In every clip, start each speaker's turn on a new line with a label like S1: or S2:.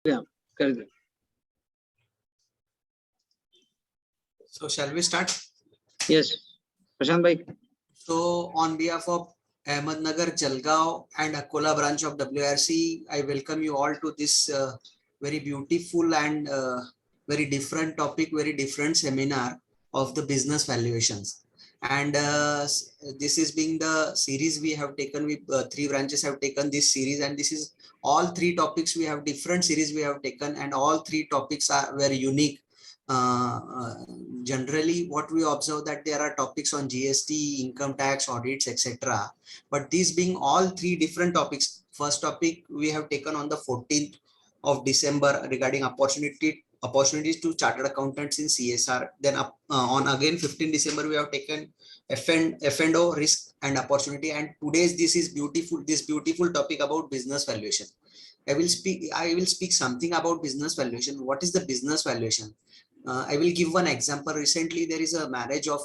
S1: Yeah, correct.
S2: So shall we start?
S1: Yes, Prashant bhai.
S2: So on behalf of Ahmednagar, Jalgaon and Akola branch of WRC, I welcome you all to this very beautiful and very different topic, very different seminar of the business valuations. And this is being the series we have taken with three branches have taken this series, and this is all three topics we have different series we have taken, and all three topics are very unique. Generally what we observe that there are topics on GST, income tax, audits, etc. But these being all three different topics, first topic we have taken on the 14th of December regarding opportunities to chartered accountants in CSR. Then on again 15 December we have taken F&O, risk and opportunity, and today's this beautiful topic about business valuation. I will speak something about business valuation. What is the business valuation? I will give one example. Recently, there is a marriage of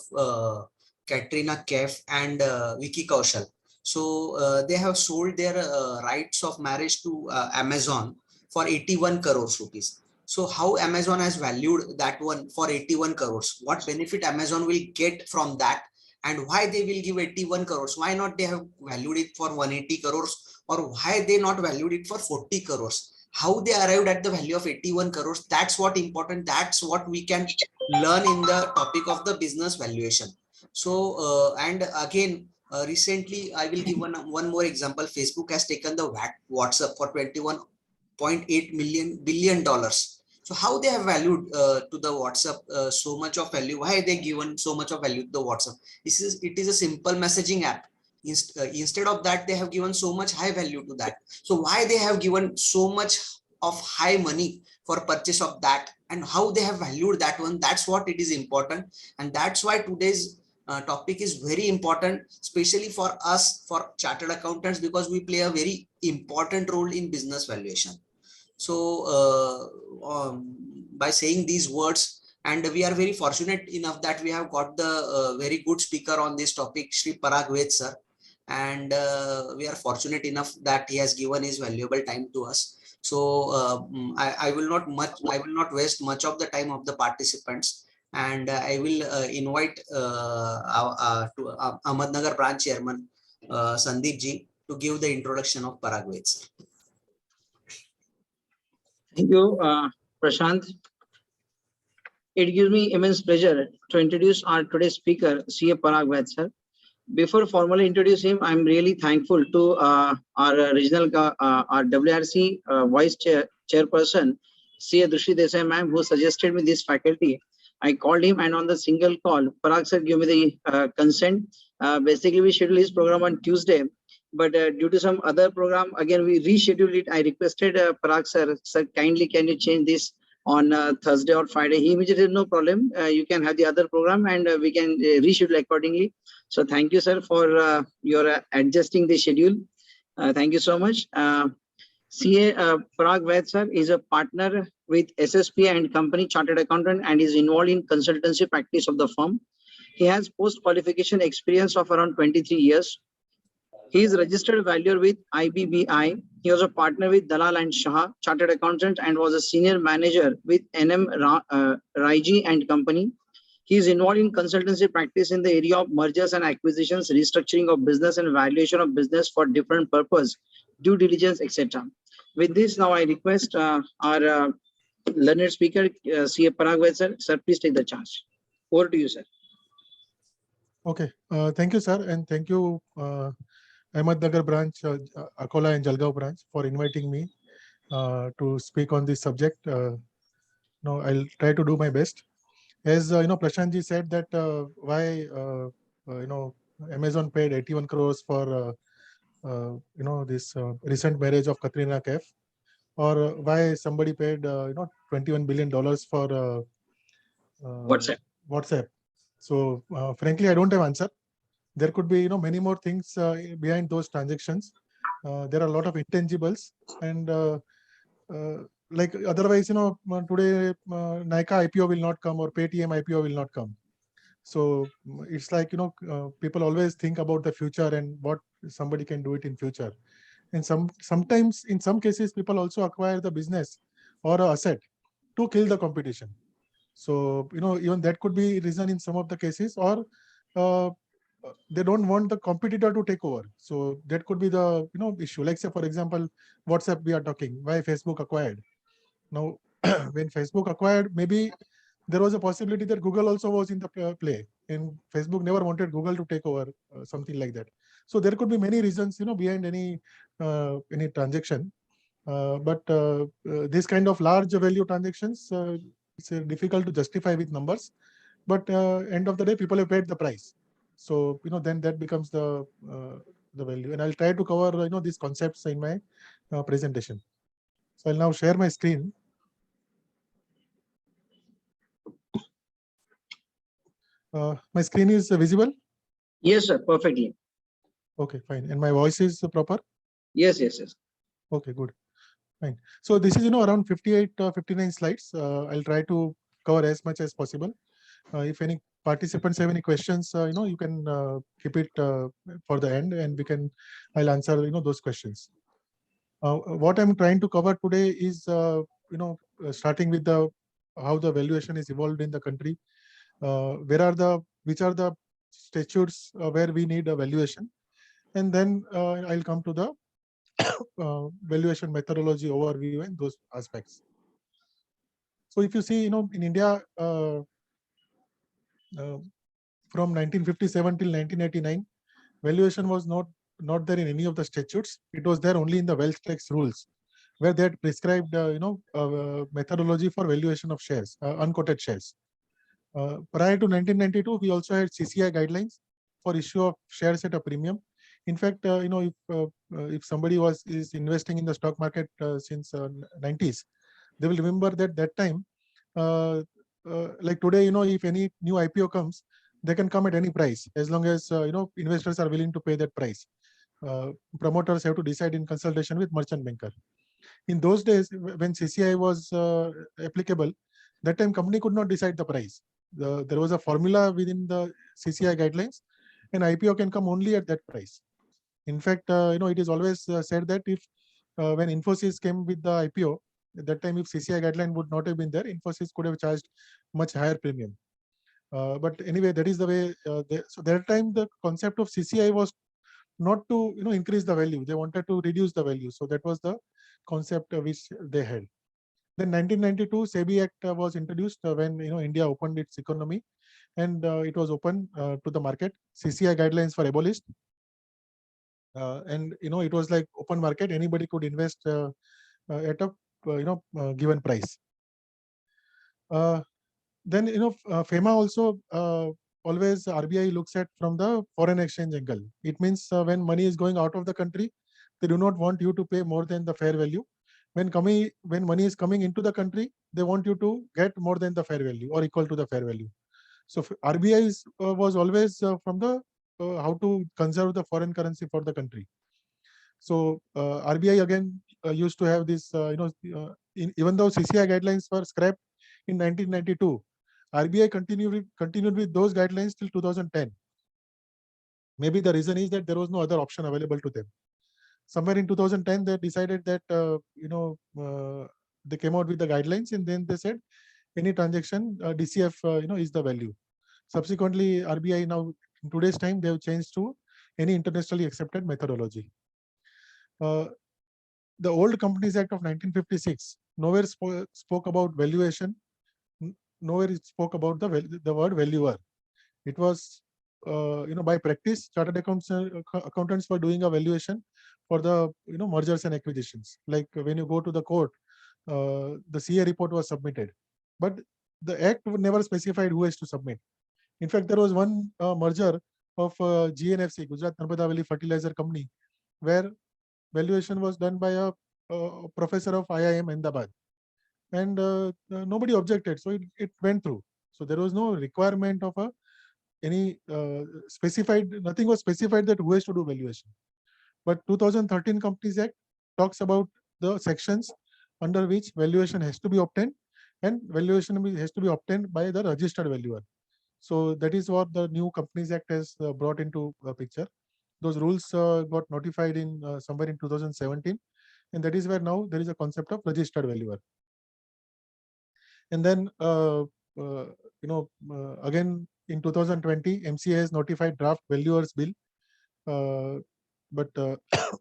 S2: Katrina Kaif and Vicky Kaushal. So they have sold their rights of marriage to Amazon for 81 crores rupees. So how Amazon has valued that one for 81 crores? What benefit Amazon will get from that? And why they will give 81 crores? Why not they have valued it for 180 crores? Or why they not valued it for 40 crores? How they arrived at the value of 81 crores, that's what important, that's what we can learn in the topic of the business valuation. So and again recently I will give one more example. Facebook has taken the WhatsApp for 21.8 billion dollars. So how they have valued to the WhatsApp so much of value? Why they given so much of value to the WhatsApp? It is a simple messaging app. Instead of that, they have given so much high value to that. So why they have given so much of high money for purchase of that, and how they have valued that one? That's what it is important, and that's why today's topic is very important, especially for us, for chartered accountants, because we play a very important role in business valuation. So by saying these words, and we are very fortunate enough that we have got the very good speaker on this topic, Shri Parag Ved sir, and we are fortunate enough that he has given his valuable time to us. So I will not waste much of the time of the participants, and I will invite Ahmednagar branch chairman Sandeep ji to give the introduction of Parag Ved sir.
S1: Thank you, Prashant. It gives me immense pleasure to introduce our today's speaker, CA Parag Ved sir. Before formally introduce him, I'm really thankful to our regional, our WRC Vice Chairperson, CA Drushi Desai ma'am, who suggested me this faculty. I called him, and on the single call, Parag sir gave me the consent. Basically, we scheduled his program on Tuesday, but due to some other program, again we rescheduled it. I requested Parag sir, kindly can you change this on Thursday or Friday? He immediately said, no problem. You can have the other program, and we can reschedule accordingly. So thank you, sir, for your adjusting the schedule. Thank you so much. CA Parag Ved sir is a partner with SSP and Company Chartered Accountant, and is involved in consultancy practice of the firm. He has post-qualification experience of around 23 years. He is registered valuer with IBBI. He was a partner with Dalal and Shah Chartered Accountant, and was a senior manager with NM Raiji and Company. He is involved in consultancy practice in the area of mergers and acquisitions, restructuring of business, and valuation of business for different purpose, due diligence, etc. With this, now I request our learned speaker, CA Parag Ved sir. Sir, please take the charge. Over to you, sir.
S3: Okay, thank you, sir, and thank you, Ahmednagar branch, Akola and Jalgaon branch, for inviting me to speak on this subject. Now I'll try to do my best. As Prashant ji said that why Amazon paid 81 crores for this recent marriage of Katrina Kaif, or why somebody paid $21 billion for WhatsApp. So frankly, I don't have answer. There could be many more things behind those transactions. There are a lot of intangibles, and like otherwise, today Nykaa IPO will not come, or Paytm IPO will not come. So it's like people always think about the future and what somebody can do it in future. And sometimes in some cases people also acquire the business or a asset to kill the competition. So, even that could be reason in some of the cases, or they don't want the competitor to take over. So that could be the issue. Like say, for example, WhatsApp we are talking, why Facebook acquired. Now, when Facebook acquired, maybe there was a possibility that Google also was in the play, and Facebook never wanted Google to take over, something like that. So there could be many reasons, behind any transaction. But this kind of large value transactions, it's difficult to justify with numbers. But end of the day, people have paid the price. So then that becomes the value. And I'll try to cover these concepts in my presentation. So I'll now share my screen. My screen is visible.
S1: Yes, sir. Perfectly.
S3: Okay, fine. And my voice is proper.
S1: Yes, yes, yes.
S3: Okay, good. Fine. So this is around 58, 59 slides. I'll try to cover as much as possible. If any participants have any questions, you can keep it for the end, and I'll answer those questions. What I'm trying to cover today is starting with how the valuation is evolved in the country. Which are the statutes where we need a valuation, and then I'll come to the valuation methodology overview and those aspects. So if you see, in India, from 1957 till 1989, valuation was not there in any of the statutes. It was there only in the wealth tax rules, where they had prescribed methodology for valuation of shares, unquoted shares. Prior to 1992, we also had CCI guidelines for issue of shares at a premium. In fact, if somebody is investing in the stock market since 90s, they will remember that time, like today, if any new IPO comes, they can come at any price as long as investors are willing to pay that price. Promoters have to decide in consultation with merchant banker. In those days, when CCI was applicable, that time company could not decide the price. There was a formula within the CCI guidelines, and IPO can come only at that price. In fact, it is always said that if when Infosys came with the IPO, at that time, if CCI guideline would not have been there, Infosys could have charged much higher premium. But anyway, that is the way. So that time, the concept of CCI was not to increase the value. They wanted to reduce the value. So that was the concept which they had. Then 1992 SEBI Act was introduced when India opened its economy, and it was open to the market. CCI guidelines were abolished, and it was like open market. Anybody could invest at a given price. Then FEMA also always RBI looks at from the foreign exchange angle. It means when money is going out of the country, they do not want you to pay more than the fair value. When money is coming into the country, they want you to get more than the fair value or equal to the fair value. So RBI was always from the how to conserve the foreign currency for the country. So RBI again used to have this, even though CCI guidelines were scrapped in 1992, RBI continued with those guidelines till 2010. Maybe the reason is that there was no other option available to them. Somewhere in 2010, they decided that they came out with the guidelines, and then they said any transaction DCF is the value. Subsequently, RBI now in today's time they have changed to any internationally accepted methodology. The old Companies Act of 1956 nowhere spoke about valuation, nowhere it spoke about the word valuer. It was by practice, chartered accountants were doing a valuation for the mergers and acquisitions. Like when you go to the court, the CA report was submitted, but the act never specified who has to submit. In fact, there was one merger of GNFC, Gujarat Narmada Valley Fertilizer Company, where valuation was done by a professor of IIM Ahmedabad, and nobody objected, so it went through. So there was no requirement of any specified, nothing was specified that who has to do valuation. But 2013 Companies Act talks about the sections under which valuation has to be obtained, and valuation has to be obtained by the registered valuer. So that is what the new Companies Act has brought into the picture. Those rules got notified in somewhere in 2017, and that is where now there is a concept of registered valuer. And then, again in 2020, MCA has notified draft valuers bill, but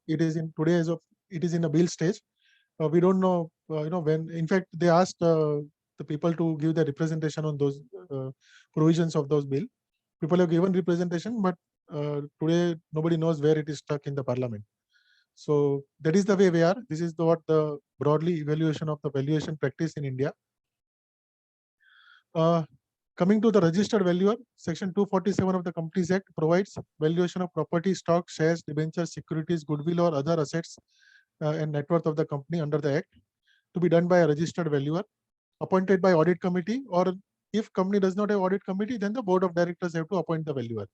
S3: it is in today as of it is in a bill stage. We don't know, when. In fact, they asked the people to give the representation on those provisions of those bill. People have given representation, but today nobody knows where it is stuck in the parliament. So that is the way we are. This is what the broadly evaluation of the valuation practice in India. Coming to the registered valuer, Section 247 of the Companies Act provides valuation of property, stock, shares, debentures, securities, goodwill, or other assets and net worth of the company under the Act to be done by a registered valuer appointed by audit committee, or if company does not have audit committee, then the board of directors have to appoint the valuer.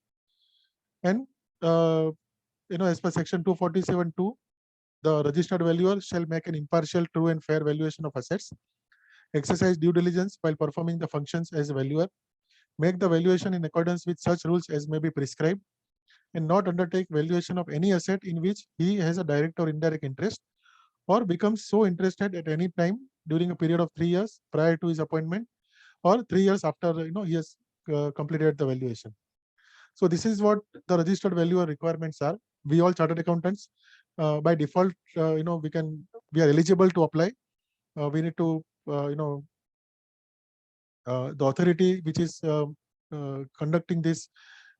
S3: And as per Section 247(2), the registered valuer shall make an impartial, true, and fair valuation of assets, exercise due diligence while performing the functions as a valuer, make the valuation in accordance with such rules as may be prescribed, and not undertake valuation of any asset in which he has a direct or indirect interest, or becomes so interested at any time during a period of 3 years prior to his appointment, or 3 years after he has completed the valuation. So this is what the registered valuer requirements are. We all chartered accountants, by default, we are eligible to apply. We need to, the authority which is conducting this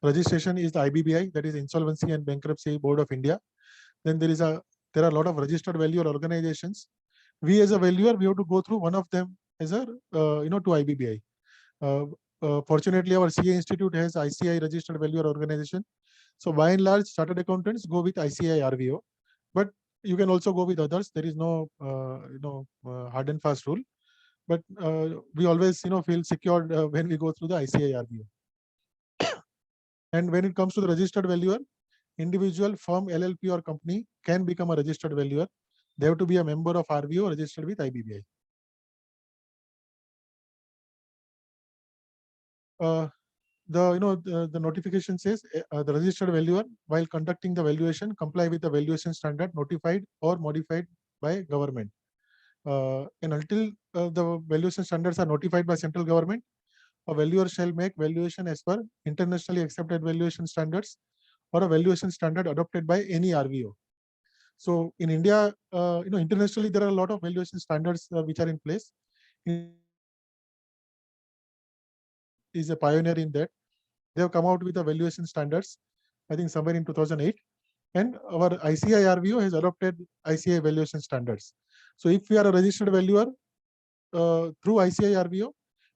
S3: registration is the IBBI, that is Insolvency and Bankruptcy Board of India. Then there are a lot of registered valuer organizations. We as a valuer, we have to go through one of them as a to IBBI. Fortunately, our CA Institute has ICI registered valuer organization. So by and large, chartered accountants go with ICI RVO, but you can also go with others. There is no hard and fast rule, but we always feel secured when we go through the ICI RVO. And when it comes to the registered valuer, individual, firm, LLP, or company can become a registered valuer. They have to be a member of RVO registered with IBBI. The notification says the registered valuer, while conducting the valuation, comply with the valuation standard notified or modified by government. And until the valuation standards are notified by central government, a valuer shall make valuation as per internationally accepted valuation standards or a valuation standard adopted by any RVO. So in India, internationally, there are a lot of valuation standards which are in place. Is a pioneer in that. They have come out with the valuation standards, I think somewhere in 2008. And our ICI RVO has adopted ICI valuation standards. So if we are a registered valuer through ICI RVO,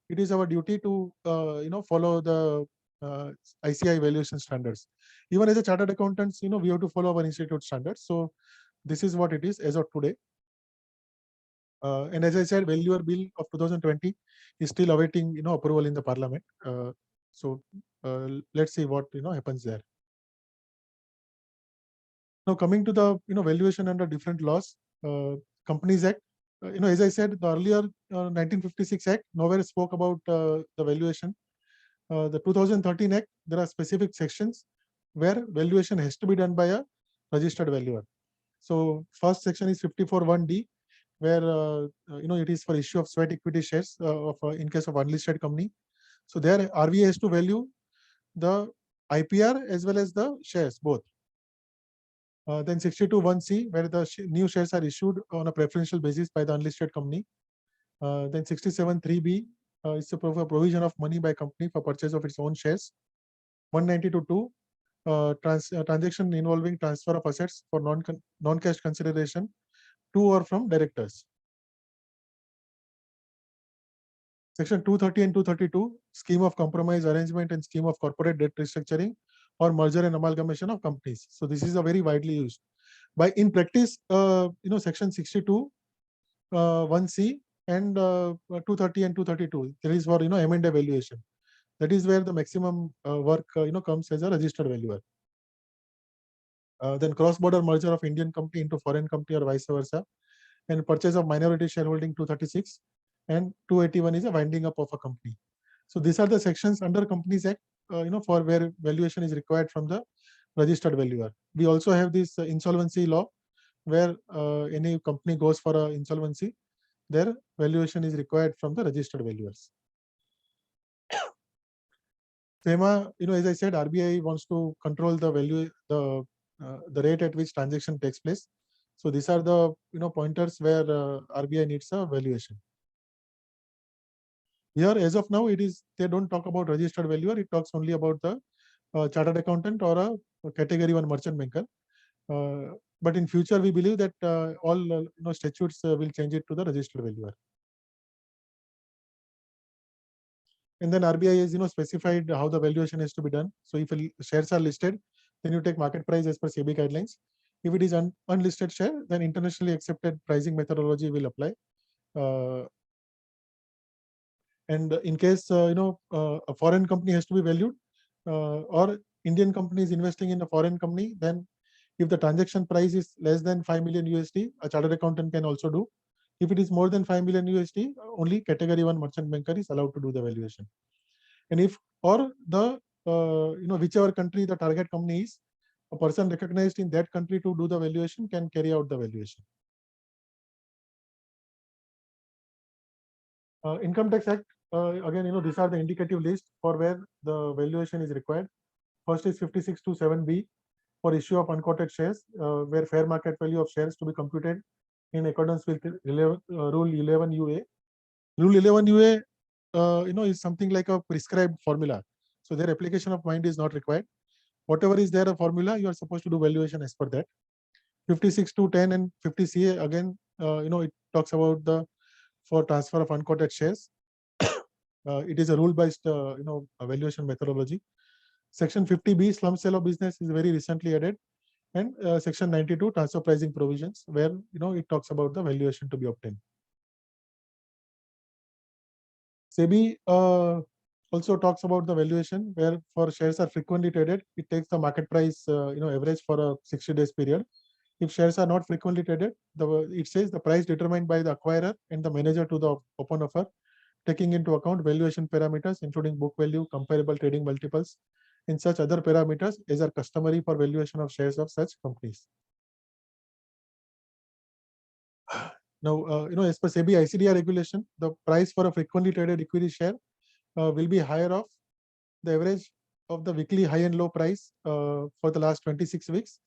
S3: it is our duty to follow the ICI valuation standards. Even as a chartered accountants, we have to follow our institute standards. So this is what it is as of today. And as I said, valuer bill of 2020 is still awaiting approval in the parliament. So let's see what happens there. Now coming to the valuation under different laws, Companies Act. As I said, the earlier 1956 Act nowhere spoke about the valuation. The 2013 Act, there are specific sections where valuation has to be done by a registered valuer. So first section is 54(1)(d), where it is for issue of sweat equity shares in case of unlisted company. So there RVA has to value the IPR as well as the shares both. Then 62(1)(c), where the new shares are issued on a preferential basis by the unlisted company. Then 67(3)(b) is a provision of money by company for purchase of its own shares. 192(2), transaction involving transfer of assets for non-cash consideration to or from directors. Section 230 and 232, scheme of compromise arrangement and scheme of corporate debt restructuring or merger and amalgamation of companies. So this is a very widely used. In practice, section 62, 1C and 230 and 232, there is for M&A valuation. That is where the maximum work comes as a registered valuer. Then cross-border merger of Indian company into foreign company or vice versa, and purchase of minority shareholding 236, and 281 is a winding up of a company. So these are the sections under Companies Act, for where valuation is required from the registered valuer. We also have this insolvency law, where any company goes for a insolvency. their valuation is required from the registered valuers. FEMA, as I said, RBI wants to control the value, the rate at which transaction takes place. So these are the pointers where RBI needs a valuation. Here, as of now, they don't talk about registered valuer. It talks only about the chartered accountant or a category 1 merchant banker. But in future, we believe that all statutes will change it to the registered valuer. And then RBI has specified how the valuation is to be done. So if shares are listed, then you take market price as per SEBI guidelines. If it is unlisted share, then internationally accepted pricing methodology will apply. And in case a foreign company has to be valued, or Indian company is investing in a foreign company, then if the transaction price is less than 5 million USD, a chartered accountant can also do. If it is more than 5 million USD, only category 1 merchant banker is allowed to do the valuation. And if or the whichever country the target company is, a person recognized in that country to do the valuation can carry out the valuation. Income Tax Act, again, these are the indicative list for where the valuation is required. First is 56(2)(7)(b) for issue of unquoted shares, where fair market value of shares to be computed in accordance with Rule 11UA. Rule 11UA, is something like a prescribed formula. So their application of mind is not required. Whatever is there a formula, you are supposed to do valuation as per that. 56(2)(10) and 50CA, again, it talks about the for transfer of unquoted shares. It is a rule-based, valuation methodology. Section 50B, slum sale of business, is very recently added, and Section 92, transfer pricing provisions, where it talks about the valuation to be obtained. SEBI also talks about the valuation, where for shares are frequently traded, it takes the market price, average for a 60 days period. If shares are not frequently traded, it says the price determined by the acquirer and the manager to the open offer, taking into account valuation parameters, including book value, comparable trading multiples, and such other parameters as are customary for valuation of shares of such companies. Now, as per SEBI ICDR regulation, the price for a frequently traded equity share will be higher of the average of the weekly high and low price for the last 26 weeks,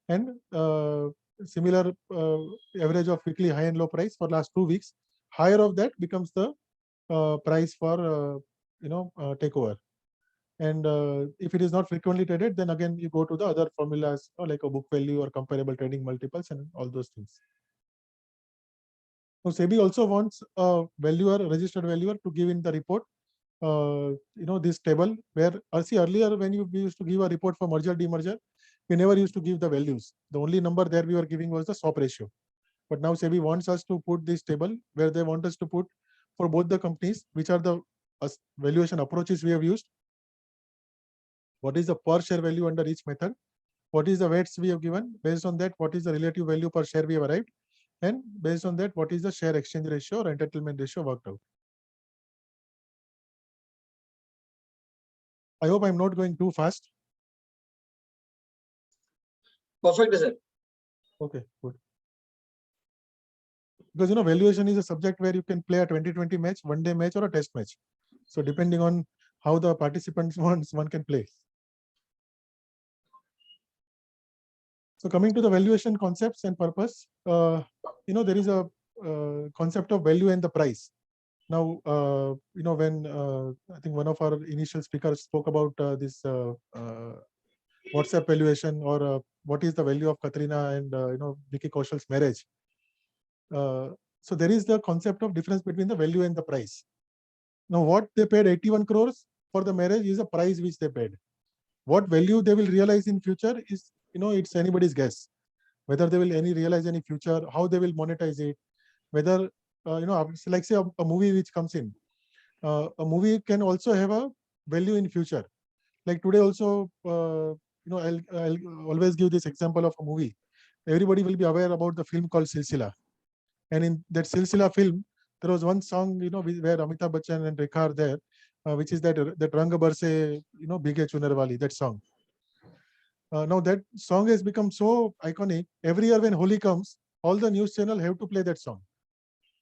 S3: and similar average of weekly high and low price for last 2 weeks. Higher of that becomes the price for takeover. And if it is not frequently traded, then again you go to the other formulas, like a book value or comparable trading multiples and all those things. So SEBI also wants a valuer, registered valuer, to give in the report. This table where earlier when we used to give a report for merger demerger, we never used to give the values. The only number there we were giving was the swap ratio. But now SEBI wants us to put this table where they want us to put for both the companies, which are the valuation approaches we have used. What is the per share value under each method? What is the weights we have given? Based on that, what is the relative value per share we have arrived? And based on that, what is the share exchange ratio or entitlement ratio worked out? I hope I'm not going too fast.
S1: Perfect, sir.
S3: Okay, good. Because valuation is a subject where you can play a 20-20 match, one-day match, or a test match. So depending on how the participants wants, one can play. So coming to the valuation concepts and purpose, there is a concept of value and the price. Now, when I think one of our initial speakers spoke about this WhatsApp valuation, or what is the value of Katrina and Vicky Kaushal's marriage. So there is the concept of difference between the value and the price. Now, what they paid 81 crores for the marriage is a price which they paid. What value they will realize in future is, it's anybody's guess. Whether they will realize any future, how they will monetize it, whether, like say a movie which comes in. A movie can also have a value in future. Like today also, I'll always give this example of a movie. Everybody will be aware about the film called Silsila. And in that Silsila film, there was one song, where Amitabh Bachchan and Rekha are there, which is that Rang Barse, Bhige Chunar Wali, that song. Now that song has become so iconic. Every year when Holi comes, all the news channel have to play that song.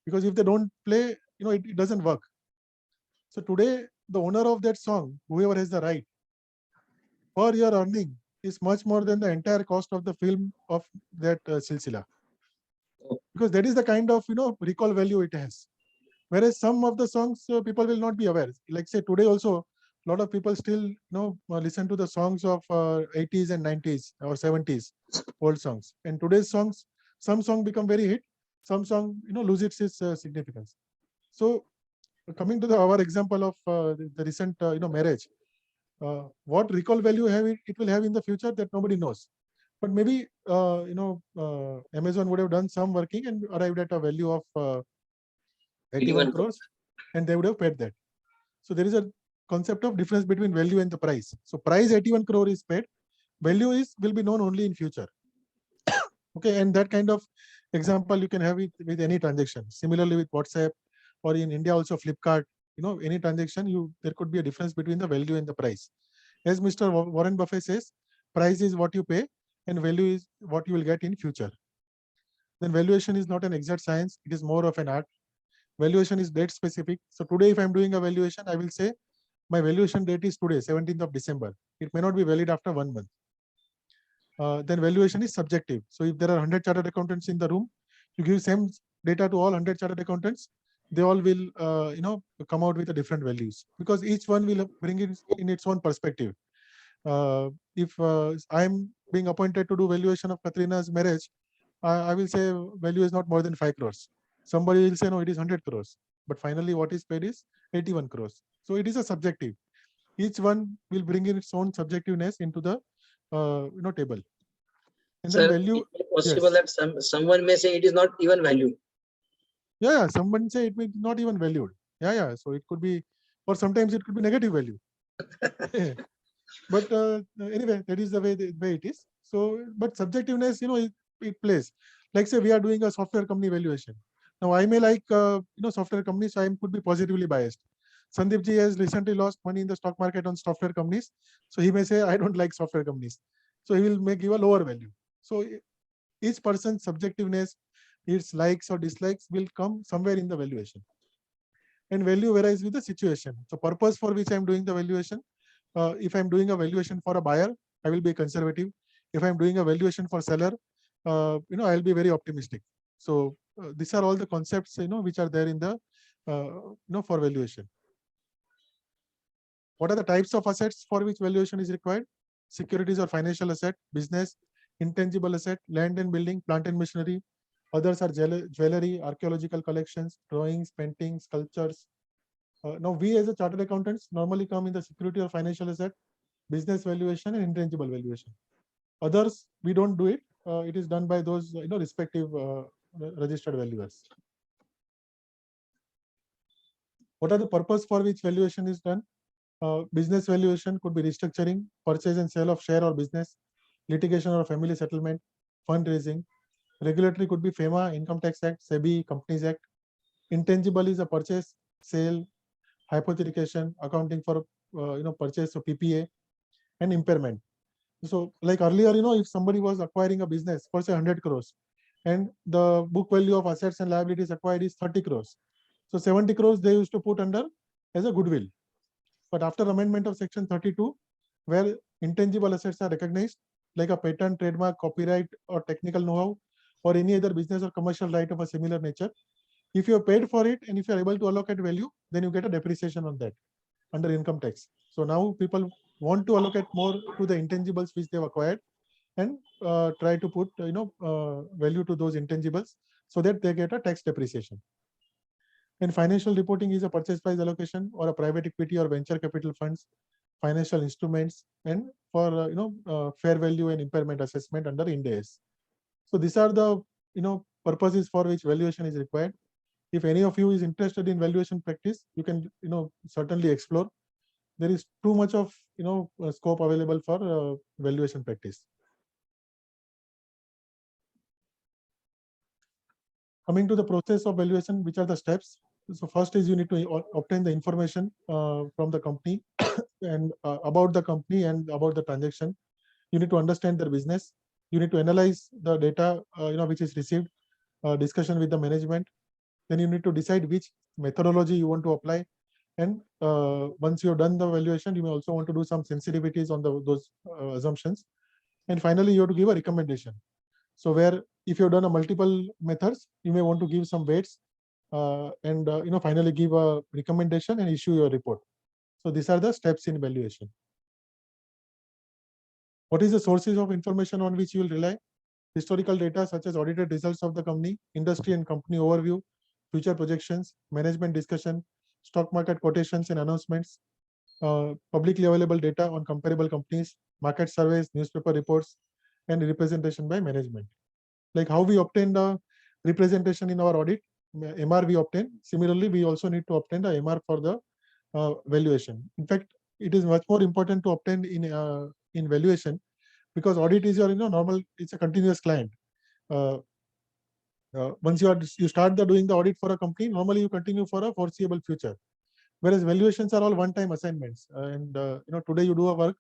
S3: because if they don't play, it doesn't work. So today, the owner of that song, whoever has the right, per year earning is much more than the entire cost of the film of that silsila, because that is the kind of recall value it has. Whereas some of the songs people will not be aware. Like say today also, a lot of people still listen to the songs of 80s and 90s or 70s old songs. And today's songs, some song become very hit, some song lose its significance. So coming to our example of the recent marriage, what recall value it will have in the future, that nobody knows. But maybe Amazon would have done some working and arrived at a value of 81
S1: 81
S3: crores, and they would have paid that. So there is a concept of difference between value and the price. So price 81 crore is paid, value will be known only in future. Okay, and that kind of example you can have it with any transaction. Similarly with WhatsApp, or in India also Flipkart, any transaction, there could be a difference between the value and the price. As Mr. Warren Buffett says, price is what you pay and value is what you will get in future. Then valuation is not an exact science, it is more of an art. Valuation is date specific. So today, if I'm doing a valuation, I will say my valuation date is today, 17th of December. It may not be valid after 1 month. Then valuation is subjective. So if there are 100 chartered accountants in the room, you give same data to all 100 chartered accountants, they all will come out with a different values, because each one will bring it in its own perspective. If I'm being appointed to do valuation of Katrina's marriage, I will say value is not more than 5 crores. Somebody will say no, it is 100 crores. But finally, what is paid is 81 crores. So it is a subjective. Each one will bring in its own subjectiveness into the table. And then
S1: Sir,
S3: value.
S1: it may possible
S3: Yes.
S1: that someone may say it is not even valued.
S3: Yeah, someone say it may not even valued. Yeah. So it could be, or sometimes it could be negative value. But anyway, that is the way it is. So, but subjectiveness, it plays. Like say we are doing a software company valuation. Now I may like software companies, so I could be positively biased. Sandeep ji has recently lost money in the stock market on software companies, so he may say I don't like software companies, so he will give a lower value. So each person's subjectiveness, its likes or dislikes will come somewhere in the valuation. And value varies with the situation. So purpose for which I'm doing the valuation. If I'm doing a valuation for a buyer, I will be conservative. If I'm doing a valuation for seller, I'll be very optimistic. So these are all the concepts, which are there in the, for valuation. What are the types of assets for which valuation is required? Securities or financial asset, business, intangible asset, land and building, plant and machinery. Others are jewelry, archaeological collections, drawings, paintings, sculptures. Now we as a chartered accountants normally come in the security or financial asset, business valuation and intangible valuation. Others, we don't do it. It is done by those respective registered valuers. What are the purpose for which valuation is done? Business valuation could be restructuring, purchase and sale of share or business, litigation or family settlement, fundraising. Regulatory could be FEMA, Income Tax Act, SEBI, Companies Act. Intangible is a purchase, sale, hypothecation, accounting for purchase, so PPA, and impairment. So like earlier, if somebody was acquiring a business for say 100 crores, and the book value of assets and liabilities acquired is 30 crores. So 70 crores they used to put under as a goodwill. But after amendment of section 32, where intangible assets are recognized, like a patent, trademark, copyright, or technical know-how, or any other business or commercial right of a similar nature, if you have paid for it and if you are able to allocate value, then you get a depreciation on that under income tax. So now people want to allocate more to the intangibles which they've acquired, and try to put value to those intangibles so that they get a tax depreciation. And financial reporting is a purchase price allocation or a private equity or venture capital funds, financial instruments, and for fair value and impairment assessment under Ind AS. So these are the purposes for which valuation is required. If any of you is interested in valuation practice, you can certainly explore. There is too much of scope available for valuation practice. Coming to the process of valuation, which are the steps? So first is you need to obtain the information from the company and about the company and about the transaction. You need to understand their business. You need to analyze the data which is received, discussion with the management, Then you need to decide which methodology you want to apply. And once you've done the valuation, you may also want to do some sensitivities on those assumptions. And finally, you have to give a recommendation. So where if you've done a multiple methods, you may want to give some weights and finally give a recommendation and issue your report. So these are the steps in valuation. What is the sources of information on which you will rely? Historical data such as audited results of the company, industry and company overview, future projections, management discussion, stock market quotations and announcements, publicly available data on comparable companies, market surveys, newspaper reports, and representation by management. Like how we obtain the representation in our audit, MR we obtain. Similarly, we also need to obtain the MR for the valuation. In fact, it is much more important to obtain in valuation, because audit is your normal, it's a continuous client. Once you start doing the audit for a company, normally you continue for a foreseeable future. Whereas valuations are all one-time assignments, and today you do a work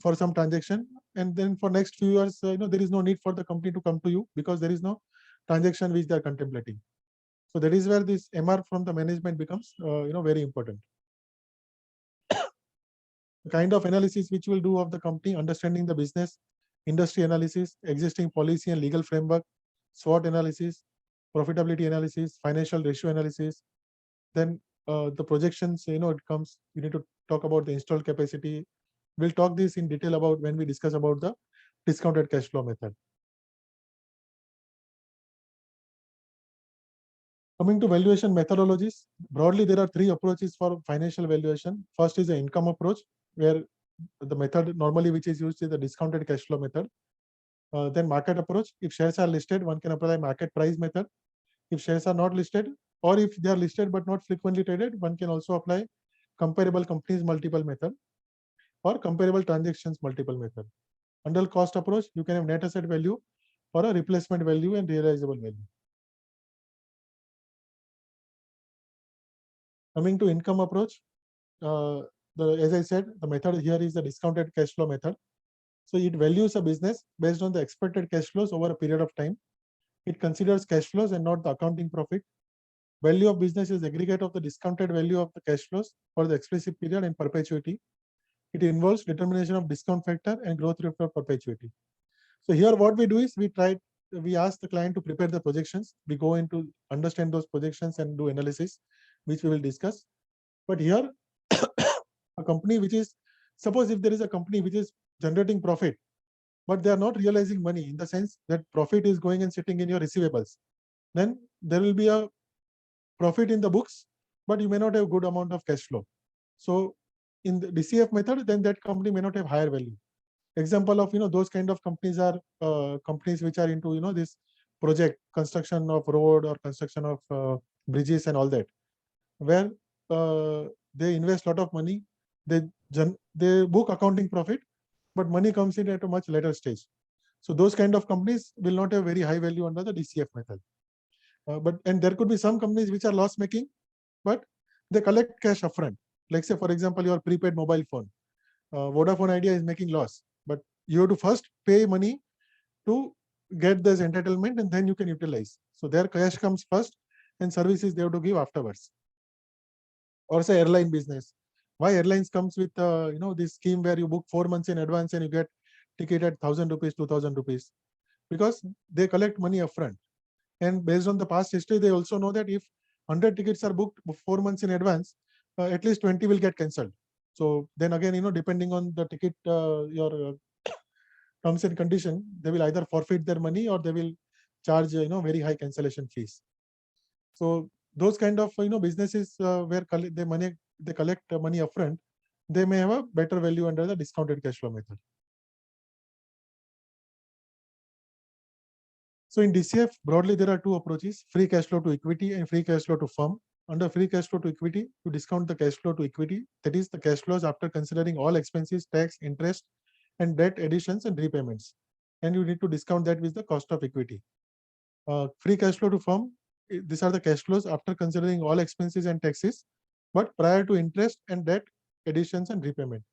S3: for some transaction, and then for next few years, there is no need for the company to come to you because there is no transaction which they are contemplating. So that is where this MR from the management becomes very important. The kind of analysis which we'll do of the company, understanding the business, industry analysis, existing policy and legal framework, SWOT analysis, profitability analysis, financial ratio analysis. Then the projections, it comes, you need to talk about the installed capacity. We'll talk this in detail about when we discuss about the discounted cash flow method. Coming to valuation methodologies, broadly, there are three approaches for financial valuation. First is the income approach, where the method normally which is used is the discounted cash flow method. Then market approach, if shares are listed, one can apply market price method. If shares are not listed, or if they are listed but not frequently traded, one can also apply comparable companies multiple method or comparable transactions multiple method. Under cost approach, you can have net asset value or a replacement value and realizable value. Coming to income approach, as I said, the method here is the discounted cash flow method. So it values a business based on the expected cash flows over a period of time. It considers cash flows and not the accounting profit. Value of business is aggregate of the discounted value of the cash flows for the explicit period and perpetuity. It involves determination of discount factor and growth rate for perpetuity. So here what we do is we ask the client to prepare the projections. We go into understand those projections and do analysis, which we will discuss. But here, a company which is, suppose if there is a company which is generating profit, but they are not realizing money, in the sense that profit is going and sitting in your receivables, then there will be a profit in the books, but you may not have good amount of cash flow. So in the DCF method, then that company may not have higher value. Example of those kind of companies are companies which are into this project construction of road or construction of bridges and all that, where they invest a lot of money, they book accounting profit, but money comes in at a much later stage. So those kind of companies will not have very high value under the DCF method. And there could be some companies which are loss making, but they collect cash upfront. Like say, for example, your prepaid mobile phone. Vodafone Idea is making loss, but you have to first pay money to get this entitlement, and then you can utilize. So their cash comes first, and services they have to give afterwards. Or say airline business. Why airlines comes with this scheme where you book 4 months in advance and you get ticket at 1,000 rupees, 2,000 rupees, because they collect money upfront. And based on the past history, they also know that if 100 tickets are booked 4 months in advance, at least 20 will get cancelled. So then again, depending on the ticket, your terms and condition, they will either forfeit their money or they will charge very high cancellation fees. So those kind of businesses where they collect money upfront, they may have a better value under the discounted cash flow method. So in DCF, broadly, there are two approaches: free cash flow to equity and free cash flow to firm. Under free cash flow to equity, you discount the cash flow to equity, that is the cash flows after considering all expenses, tax, interest, and debt additions and repayments. And you need to discount that with the cost of equity. Free cash flow to firm, these are the cash flows after considering all expenses and taxes, but prior to interest and debt additions and repayment.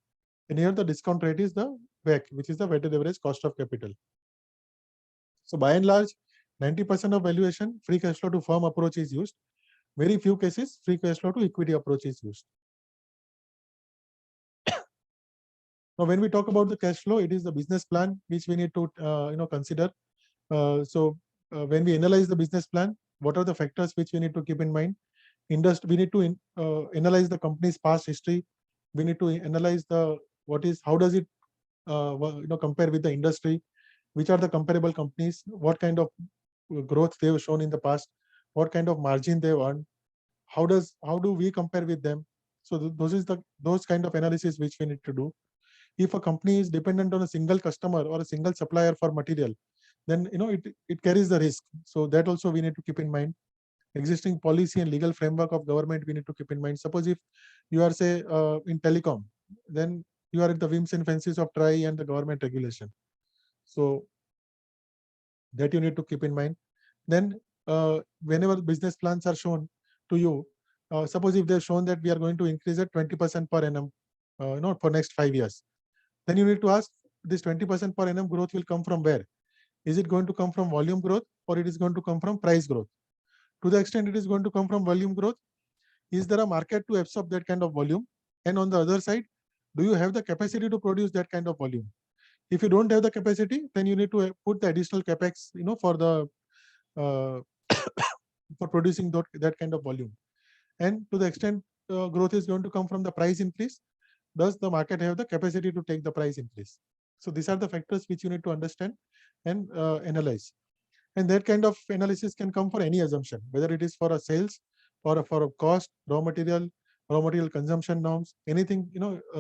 S3: And here the discount rate is the WACC, which is the weighted average cost of capital. So by and large, 90% of valuation, free cash flow to firm approach is used. Very few cases, free cash flow to equity approach is used. Now, when we talk about the cash flow, it is the business plan which we need to consider. When we analyze the business plan, what are the factors which we need to keep in mind? We need to analyze the company's past history. We need to analyze how does it compare with the industry, which are the comparable companies, what kind of growth they have shown in the past, what kind of margin they earned, how do we compare with them. So those kind of analysis which we need to do. If a company is dependent on a single customer or a single supplier for material, then it carries the risk. So that also we need to keep in mind. Existing policy and legal framework of government we need to keep in mind. Suppose if you are say in telecom, then you are at the whims and fancies of TRAI and the government regulation. So that you need to keep in mind. Then whenever business plans are shown to you, suppose if they've shown that we are going to increase at 20% per annum for next 5 years, then you need to ask, this 20% per annum growth will come from where? Is it going to come from volume growth, or it is going to come from price growth? To the extent it is going to come from volume growth, is there a market to absorb that kind of volume? And on the other side, do you have the capacity to produce that kind of volume? If you don't have the capacity, then you need to put the additional capex, for the for producing that kind of volume. And to the extent growth is going to come from the price increase, does the market have the capacity to take the price increase? So these are the factors which you need to understand and analyze. And that kind of analysis can come for any assumption, whether it is for a sales or for a cost, raw material consumption norms, anything,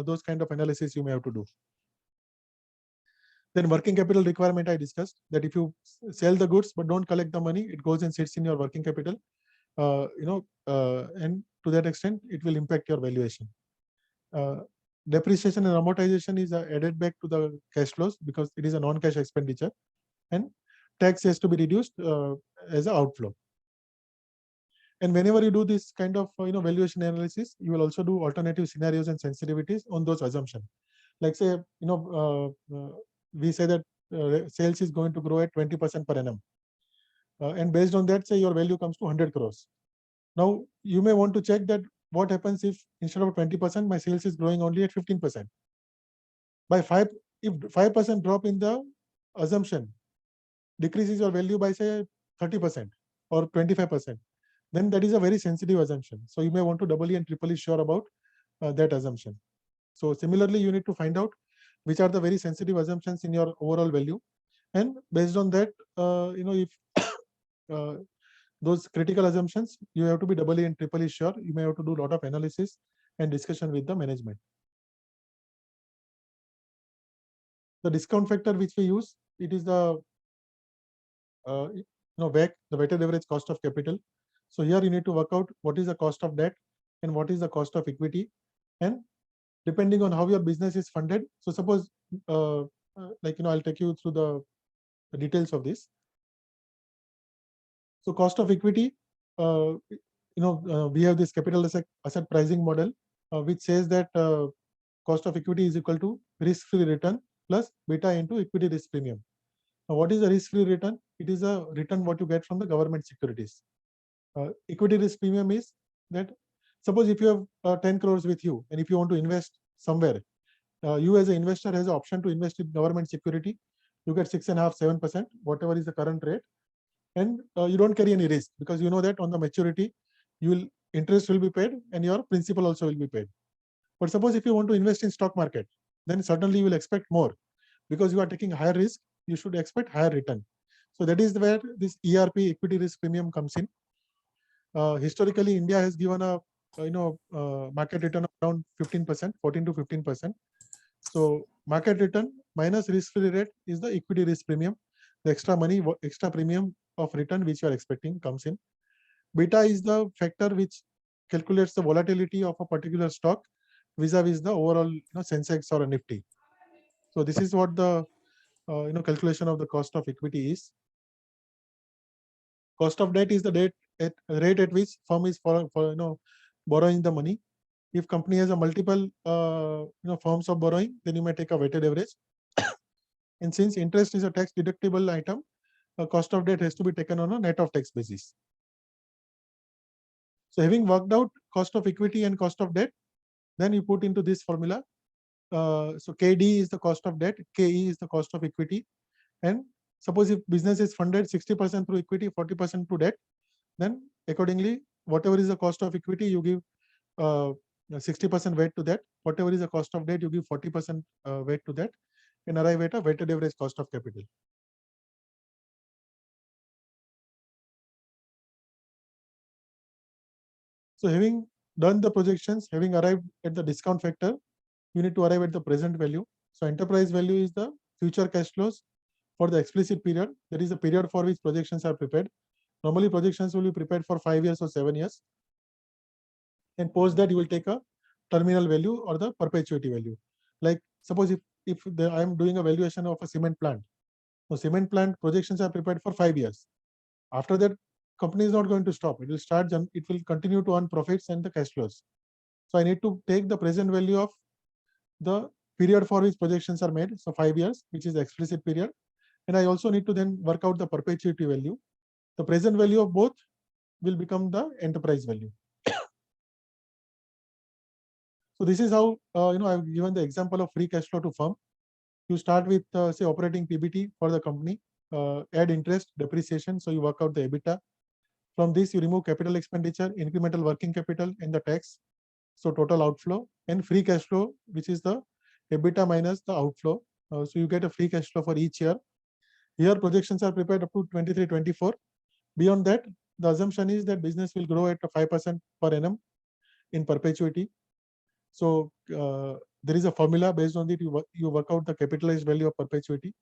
S3: those kind of analysis you may have to do. Then working capital requirement I discussed, that if you sell the goods but don't collect the money, it goes and sits in your working capital, and to that extent it will impact your valuation. Depreciation and amortization is added back to the cash flows because it is a non-cash expenditure, and tax has to be reduced as an outflow. And whenever you do this kind of valuation analysis, you will also do alternative scenarios and sensitivities on those assumptions. Like say, we say that sales is going to grow at 20% per annum, and based on that, say your value comes to 100 crores. Now you may want to check that what happens if instead of 20% my sales is growing only at 15%. If 5% drop in the assumption decreases your value by say 30% or 25%, then that is a very sensitive assumption. So you may want to doubly and triply sure about that assumption. So similarly, you need to find out which are the very sensitive assumptions in your overall value, and based on that, if those critical assumptions, you have to be doubly and triply sure. You may have to do a lot of analysis and discussion with the management. The discount factor which we use, it is the WACC, the weighted average cost of capital. So here you need to work out what is the cost of debt and what is the cost of equity, and depending on how your business is funded. So suppose I'll take you through the details of this. So cost of equity, we have this capital asset pricing model, which says that cost of equity is equal to risk-free return plus beta into equity risk premium. Now, what is a risk-free return? It is a return what you get from the government securities. Equity risk premium is that suppose if you have 10 crores with you, and if you want to invest somewhere, you as an investor has an option to invest in government security. You get 6.5%, 7%, whatever is the current rate, and you don't carry any risk because you know that on the maturity, interest will be paid and your principal also will be paid. But suppose if you want to invest in stock market, then certainly you will expect more because you are taking higher risk. You should expect higher return. So that is where this ERP, equity risk premium, comes in. Historically, India has given a market return of around 15%, 14 to 15%. So market return minus risk-free rate is the equity risk premium. The extra money, extra premium of return which you are expecting comes in. Beta is the factor which calculates the volatility of a particular stock vis-a-vis the overall Sensex or a Nifty. So this is what the calculation of the cost of equity is. Cost of debt is the rate at which firm is for borrowing the money. If company has a multiple forms of borrowing, then you may take a weighted average. And since interest is a tax deductible item, cost of debt has to be taken on a net of tax basis. So having worked out cost of equity and cost of debt, then you put into this formula. So KD is the cost of debt, KE is the cost of equity. And suppose if business is funded 60% through equity, 40% through debt, then accordingly, whatever is the cost of equity, you give 60% weight to that. Whatever is the cost of debt, you give 40% weight to that, and arrive at a weighted average cost of capital. So having done the projections, having arrived at the discount factor, you need to arrive at the present value. So enterprise value is the future cash flows for the explicit period. That is the period for which projections are prepared. Normally projections will be prepared for 5 years or 7 years. And post that you will take a terminal value or the perpetuity value. Like suppose if I am doing a valuation of a cement plant. So cement plant projections are prepared for 5 years. After that, company is not going to stop. It will start, it will continue to earn profits and the cash flows. So I need to take the present value of the period for which projections are made. So 5 years, which is the explicit period. And I also need to then work out the perpetuity value. The present value of both will become the enterprise value. So this is how, I've given the example of free cash flow to firm. You start with, say, operating PBT for the company, add interest, depreciation. So you work out the EBITDA. From this, you remove capital expenditure, incremental working capital, and the tax. So total outflow and free cash flow, which is the EBITDA minus the outflow. So you get a free cash flow for each year. Here projections are prepared up to 23-24. Beyond that, the assumption is that business will grow at 5% per annum in perpetuity. So there is a formula based on it. You work out the capitalized value of perpetuity.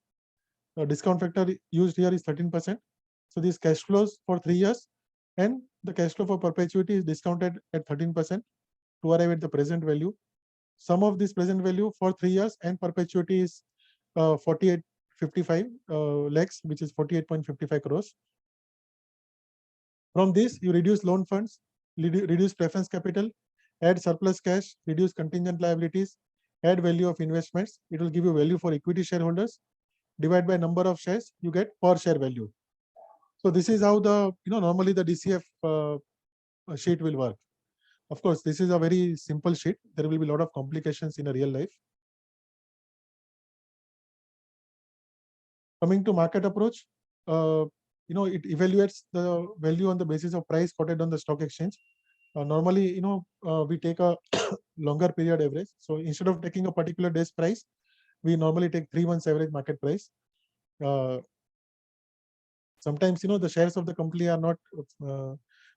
S3: Discount factor used here is 13%. So these cash flows for 3 years and the cash flow for perpetuity is discounted at 13% to arrive at the present value. Sum of this present value for 3 years and perpetuity is 48.55 lakhs, which is 48.55 crores. From this, you reduce loan funds, reduce preference capital, add surplus cash, reduce contingent liabilities, add value of investments. It will give you value for equity shareholders. Divide by number of shares, you get per share value. So this is how the, normally the DCF sheet will work. Of course, this is a very simple sheet. There will be a lot of complications in a real life. Coming to market approach, it evaluates the value on the basis of price quoted on the stock exchange. Normally, we take a longer period average. So instead of taking a particular day's price, we normally take 3 months average market price. Sometimes, the shares of the company are not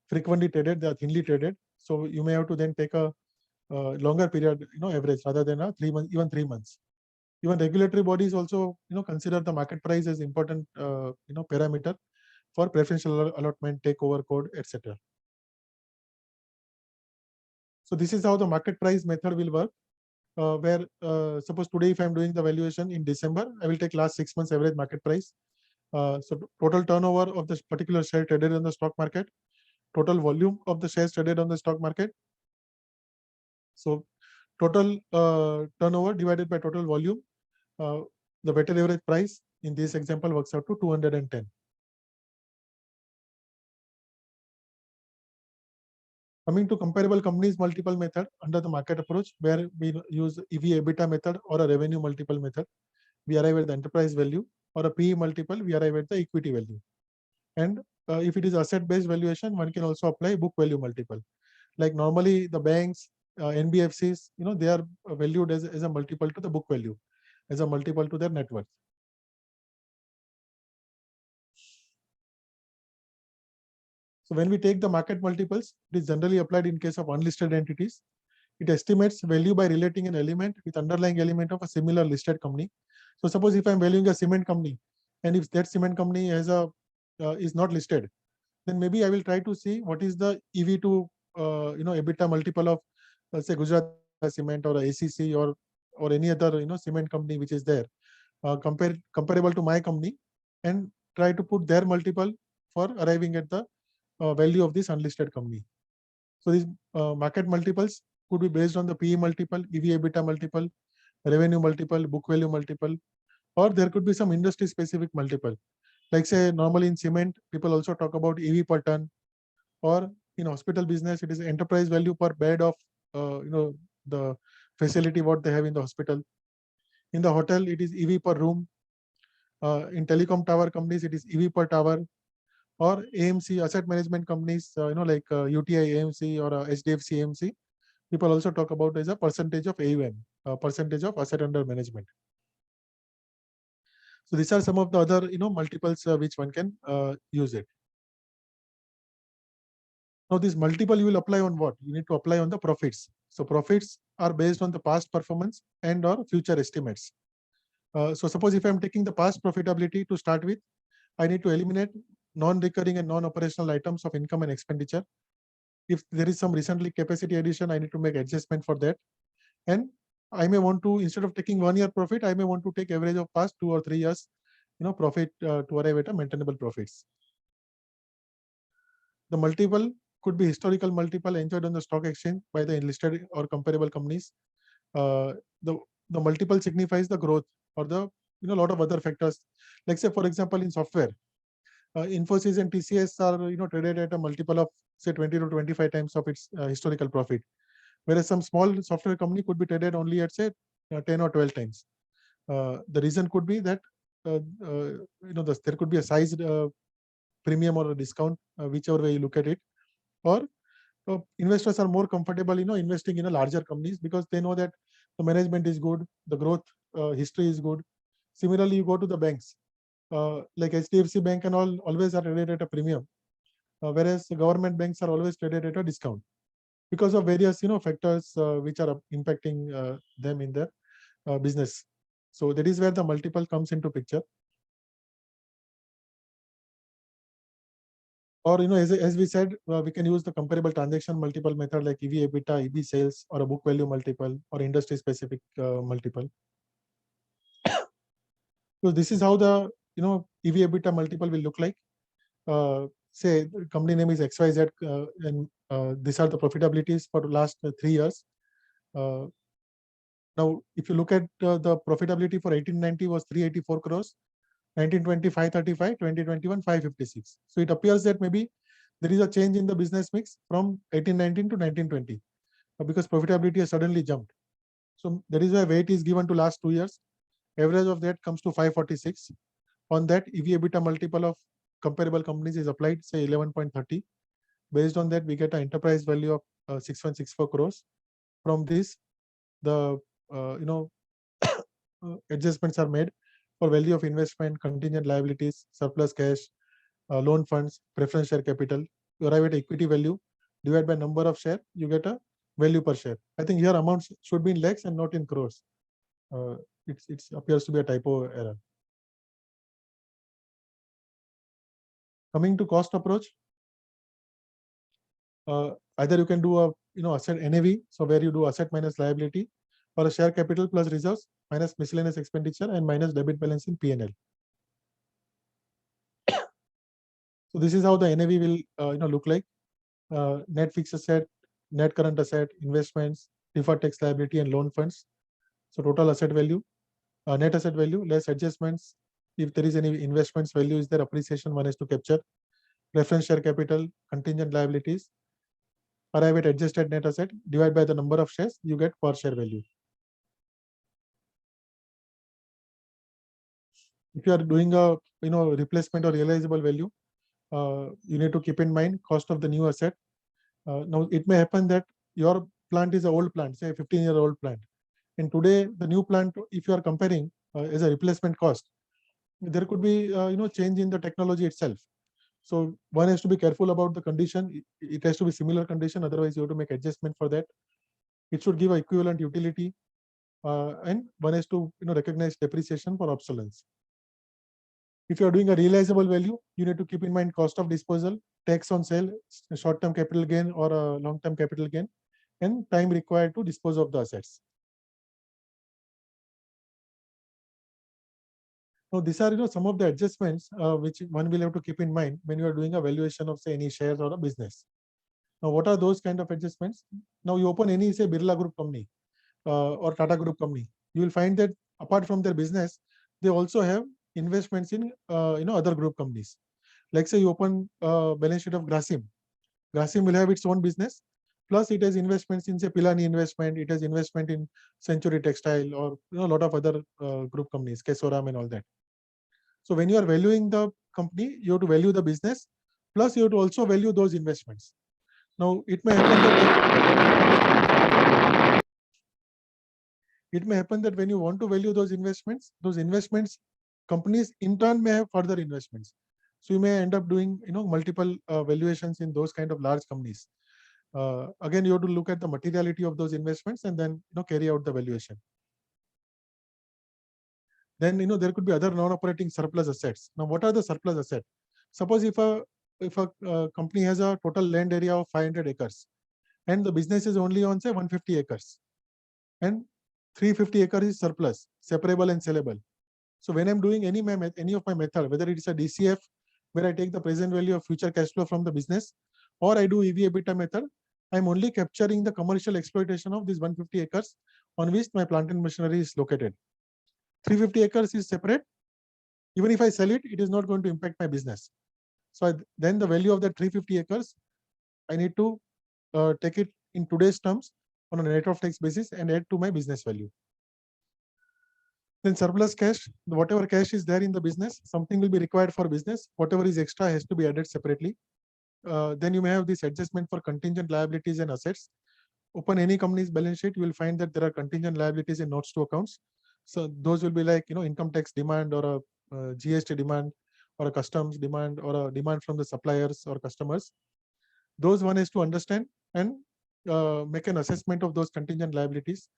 S3: frequently traded, they are thinly traded. So you may have to then take a longer period, average rather than a 3 months, even 3 months. Even regulatory bodies also, consider the market price as important, parameter for preferential allotment, takeover code, etc. So this is how the market price method will work. Where suppose today if I'm doing the valuation in December, I will take last 6 months average market price. So total turnover of this particular share traded on the stock market, total volume of the shares traded on the stock market. So total turnover divided by total volume, the weighted average price in this example works out to 210. Coming to comparable companies multiple method under the market approach, where we use EV/EBITDA method or a revenue multiple method, we arrive at the enterprise value, or a PE multiple, we arrive at the equity value. And if it is asset-based valuation, one can also apply book value multiple. Like normally the banks, NBFCs, they are valued as a multiple to the book value, as a multiple to their net worth. So when we take the market multiples, it is generally applied in case of unlisted entities. It estimates value by relating an element with underlying element of a similar listed company. So suppose if I'm valuing a cement company, and if that cement company has is not listed, then maybe I will try to see what is the EV to EBITDA multiple of, let's say, Gujarat Cement or ACC or any other cement company which is there, comparable to my company, and try to put their multiple for arriving at the value of this unlisted company. So these market multiples could be based on the PE multiple, EV/EBITDA multiple, revenue multiple, book value multiple, or there could be some industry specific multiple. Like say normally in cement, people also talk about EV per ton, or in hospital business, it is enterprise value per bed of the facility what they have in the hospital. In the hotel, it is EV per room. In telecom tower companies, it is EV per tower, or AMC asset management companies, like UTI AMC or HDFC AMC. People also talk about as a percentage of AUM, percentage of asset under management. So these are some of the other multiples which one can use it. Now this multiple you will apply on what? You need to apply on the profits. So profits are based on the past performance and or future estimates. So suppose if I'm taking the past profitability to start with, I need to eliminate non-recurring and non-operational items of income and expenditure. If there is some recently capacity addition, I need to make adjustment for that. And I may want to, instead of taking 1 year profit, I may want to take average of past 2 or 3 years, profit to arrive at a maintainable profits. The multiple could be historical multiple enjoyed on the stock exchange by the enlisted or comparable companies. The multiple signifies the growth or the lot of other factors. Like say for example in software, Infosys and TCS are traded at a multiple of say 20 to 25 times of its historical profit, whereas some small software company could be traded only at say 10 or 12 times. The reason could be that there could be a size premium or a discount, whichever way you look at it, or investors are more comfortable investing in a larger companies because they know that the management is good, the growth history is good. Similarly, you go to the banks, like HDFC Bank and all always are traded at a premium, whereas the government banks are always traded at a discount because of various factors which are impacting them in their business. So that is where the multiple comes into picture. Or as we said, we can use the comparable transaction multiple method like EV EBITDA, EV sales, or a book value multiple, or industry specific multiple. So this is how the EV EBITDA multiple will look like. Say the company name is XYZ, and these are the profitabilities for the last 3 years. Now, if you look at the profitability for 1890 was 384 crores, 1920 535, 2021 556. So it appears that maybe there is a change in the business mix from 1819 to 1920 because profitability has suddenly jumped. So that is why weight is given to last 2 years. Average of that comes to 546. On that, EV EBITDA multiple of comparable companies is applied, say 11.30. Based on that, we get an enterprise value of 6164 crores. From this, the adjustments are made for value of investment, contingent liabilities, surplus cash, loan funds, preference share capital. You arrive at equity value, divide by number of share, you get a value per share. I think here amounts should be in lakhs and not in crores. It appears to be a typo error. Coming to cost approach, either you can do a asset NAV, so where you do asset minus liability, or a share capital plus reserves minus miscellaneous expenditure and minus debit balance in P&L. So this is how the NAV will look like. Net fixed asset, net current asset, investments, deferred tax liability, and loan funds. So total asset value, net asset value less adjustments. If there is any investments value, is there appreciation one has to capture. Reference share capital, contingent liabilities. Arrive at adjusted net asset, divide by the number of shares, you get per share value. If you are doing a replacement or realizable value, you need to keep in mind cost of the new asset. Now it may happen that your plant is an old plant, say 15-year-old plant, and today the new plant, if you are comparing as a replacement cost, there could be change in the technology itself. So one has to be careful about the condition. It has to be similar condition, otherwise you have to make adjustment for that. It should give equivalent utility, and one has to recognize depreciation for obsolescence. If you are doing a realizable value, you need to keep in mind cost of disposal, tax on sale, short-term capital gain or a long-term capital gain, and time required to dispose of the assets. Now, these are some of the adjustments which one will have to keep in mind when you are doing a valuation of say any shares or a business. Now, what are those kind of adjustments? Now, you open any say Birla Group company or Tata Group company, you will find that apart from their business, they also have investments in other group companies. Like say you open balance sheet of Grasim. Grasim will have its own business. Plus it has investments in say Pilani Investment. It has investment in Century Textile or a lot of other group companies, Kesoram and all that. So when you are valuing the company, you have to value the business. Plus you have to also value those investments. Now it may happen that when you want to value those investments, companies in turn may have further investments. So you may end up doing multiple valuations in those kind of large companies. Again, you have to look at the materiality of those investments and then carry out the valuation. Then there could be other non-operating surplus assets. Now, what are the surplus assets? Suppose if a company has a total land area of 500 acres and the business is only on say 150 acres and 350 acres is surplus, separable and sellable. So when I'm doing any of my method, whether it's a DCF where I take the present value of future cash flow from the business, or I do EV/EBITDA method, I'm only capturing the commercial exploitation of these 150 acres on which my plant and machinery is located. 350 acres is separate. Even if I sell it, it is not going to impact my business. So then the value of the 350 acres, I need to take it in today's terms on a net of tax basis and add to my business value. Then surplus cash, whatever cash is there in the business, something will be required for business. Whatever is extra has to be added separately. Then you may have this adjustment for contingent liabilities and assets. Open any company's balance sheet, you will find that there are contingent liabilities and notes to accounts. So those will be like income tax demand or a GST demand or a customs demand or a demand from the suppliers or customers. Those one is to understand and make an assessment of those contingent liabilities.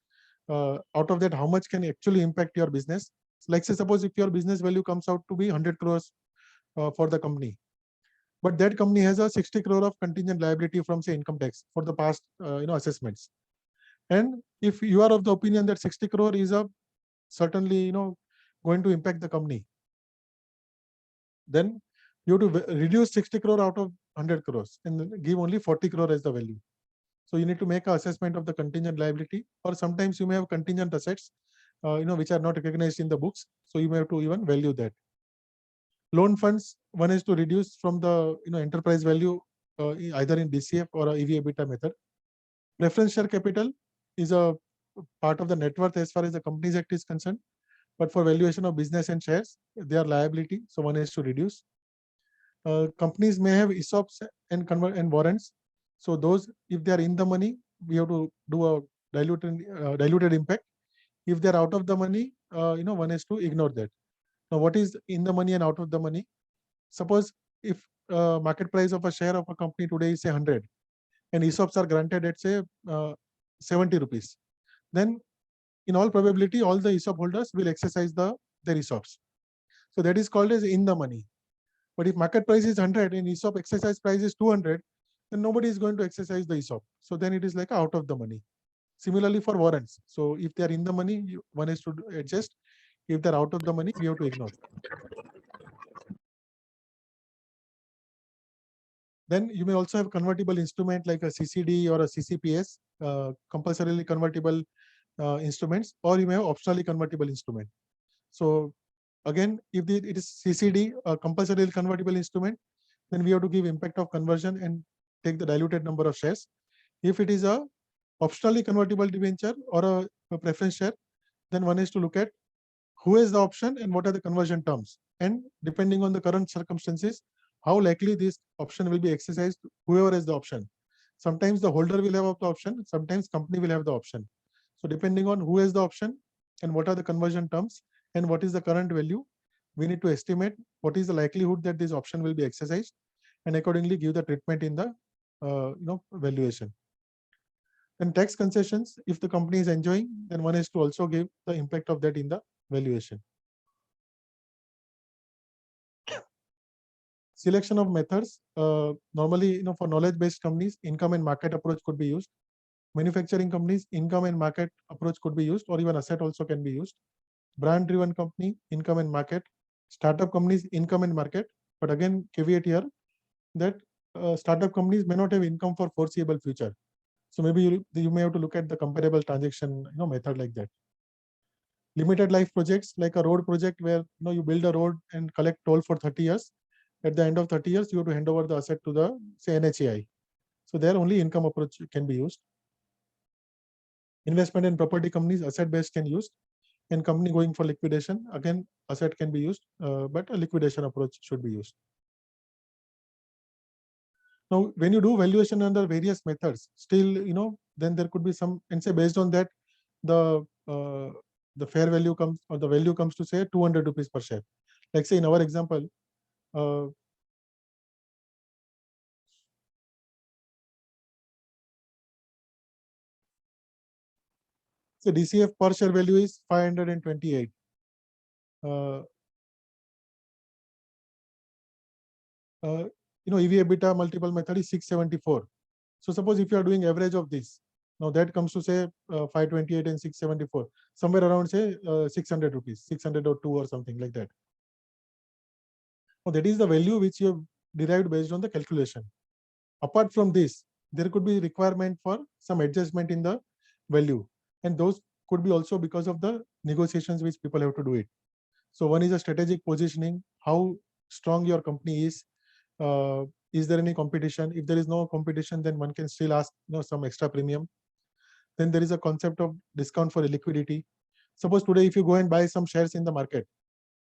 S3: Out of that, how much can actually impact your business? Like say, suppose if your business value comes out to be 100 crores for the company, but that company has a 60 crore of contingent liability from say income tax for the past assessments. And if you are of the opinion that 60 crore is certainly going to impact the company, then you have to reduce 60 crore out of 100 crores and give only 40 crore as the value. So you need to make an assessment of the contingent liability, or sometimes you may have contingent assets, which are not recognized in the books. So you may have to even value that. Loan funds, one is to reduce from the enterprise value either in DCF or a EV/EBITDA method. Preference share capital is a part of the net worth as far as the Companies Act is concerned, but for valuation of business and shares, they are liability, so one is to reduce. Companies may have ESOPs and warrants. So those, if they are in the money, we have to do a diluted impact. If they are out of the money, one is to ignore that. Now, what is in the money and out of the money? Suppose if market price of a share of a company today is say 100, and ESOPs are granted at say 70 rupees, then in all probability, all the ESOP holders will exercise their ESOPs. So that is called as in the money. But if market price is 100 and ESOP exercise price is 200, then nobody is going to exercise the ESOP. So then it is like out of the money. Similarly for warrants. So if they are in the money, one is to adjust. If they're out of the money, we have to ignore. Then you may also have convertible instrument like a CCD or a CCPS, compulsorily convertible instruments, or you may have optionally convertible instrument. So again, if it is CCD, a compulsorily convertible instrument, then we have to give impact of conversion and take the diluted number of shares. If it is a optionally convertible debenture or a preference share, then one is to look at who has the option and what are the conversion terms. And depending on the current circumstances, how likely this option will be exercised, whoever has the option. Sometimes the holder will have the option, sometimes company will have the option. So depending on who has the option and what are the conversion terms and what is the current value, we need to estimate what is the likelihood that this option will be exercised and accordingly give the treatment in the valuation. Then tax concessions, if the company is enjoying, then one is to also give the impact of that in the valuation. Selection of methods. Normally, for knowledge-based companies, income and market approach could be used. Manufacturing companies, income and market approach could be used, or even asset also can be used. Brand-driven company, income and market. Startup companies, income and market. But again, caveat here that startup companies may not have income for foreseeable future. So maybe you may have to look at the comparable transaction method like that. Limited life projects like a road project where you build a road and collect toll for 30 years. At the end of 30 years, you have to hand over the asset to the, say, NHAI. So there only income approach can be used. Investment in property companies, asset based can use, and company going for liquidation, again, asset can be used, but a liquidation approach should be used. Now, when you do valuation under various methods, still, then there could be some, and say based on that, the fair value comes, or the value comes to say 200 rupees per share. Like say in our example, so DCF per share value is 528. EV/EBITDA multiple method is 674. So suppose if you are doing average of this, now that comes to say 528 and 674, somewhere around say 600 rupees, 602 or something like that. Now that is the value which you have derived based on the calculation. Apart from this, there could be requirement for some adjustment in the value, and those could be also because of the negotiations which people have to do it. So one is a strategic positioning, how strong your company is. Is there any competition? If there is no competition, then one can still ask some extra premium. Then there is a concept of discount for liquidity. Suppose today, if you go and buy some shares in the market,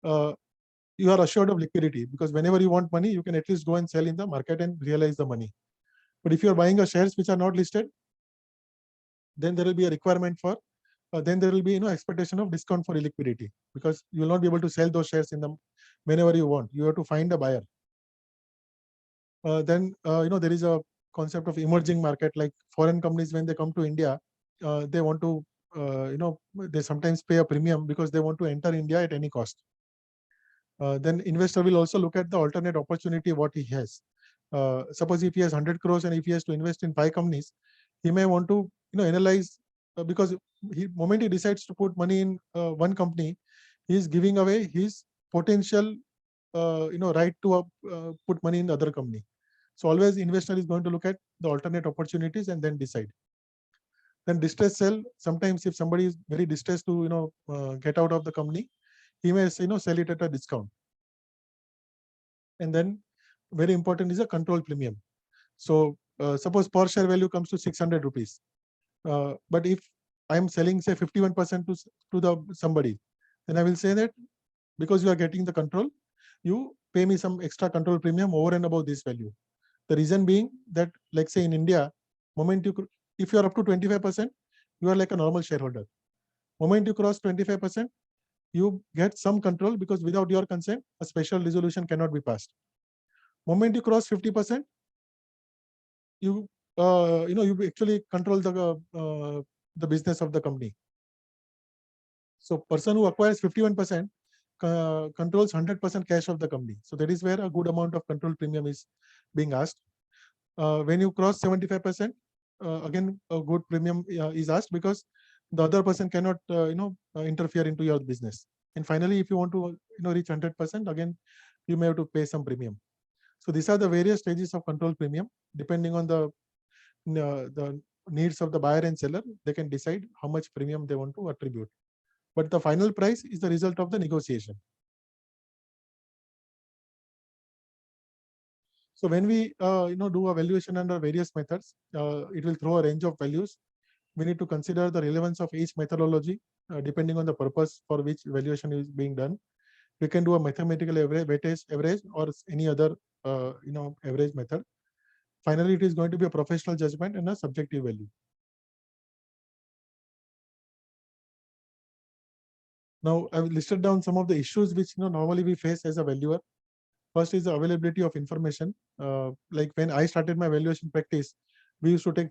S3: you are assured of liquidity, because whenever you want money, you can at least go and sell in the market and realize the money. But if you are buying a shares which are not listed, then there will be a requirement for, then there will be expectation of discount for illiquidity, because you will not be able to sell those shares in them whenever you want. You have to find a buyer. Then there is a concept of emerging market, like foreign companies when they come to India, they want to they sometimes pay a premium because they want to enter India at any cost. Then investor will also look at the alternate opportunity what he has. Suppose if he has 100 crores and if he has to invest in 5 companies, he may want to analyze, because moment he decides to put money in one company, he is giving away his potential right to put money in the other company. So always investor is going to look at the alternate opportunities and then decide. Then distress sell, sometimes if somebody is very distressed to get out of the company, he may sell it at a discount. And then very important is a control premium. So suppose per share value comes to 600 rupees. But if I'm selling say 51% to the somebody, then I will say that because you are getting the control, you pay me some extra control premium over and above this value. The reason being that, like say in India, if you are up to 25%, you are like a normal shareholder. Moment you cross 25%, you get some control, because without your consent, a special resolution cannot be passed. Moment you cross 50%, you actually control the business of the company. So person who acquires 51% controls 100% cash of the company. So that is where a good amount of control premium is being asked. When you cross 75%, again a good premium is asked, because the other person cannot interfere into your business. And finally, if you want to reach 100%, again you may have to pay some premium. So these are the various stages of control premium. Depending on the needs of the buyer and seller, they can decide how much premium they want to attribute. But the final price is the result of the negotiation. So when we do a valuation under various methods, it will throw a range of values. We need to consider the relevance of each methodology depending on the purpose for which valuation is being done. We can do a mathematical average, weightage average, or any other average method. Finally, it is going to be a professional judgment and a subjective value. Now, I've listed down some of the issues which normally we face as a valuer. First is the availability of information. Like when I started my valuation practice, we used to take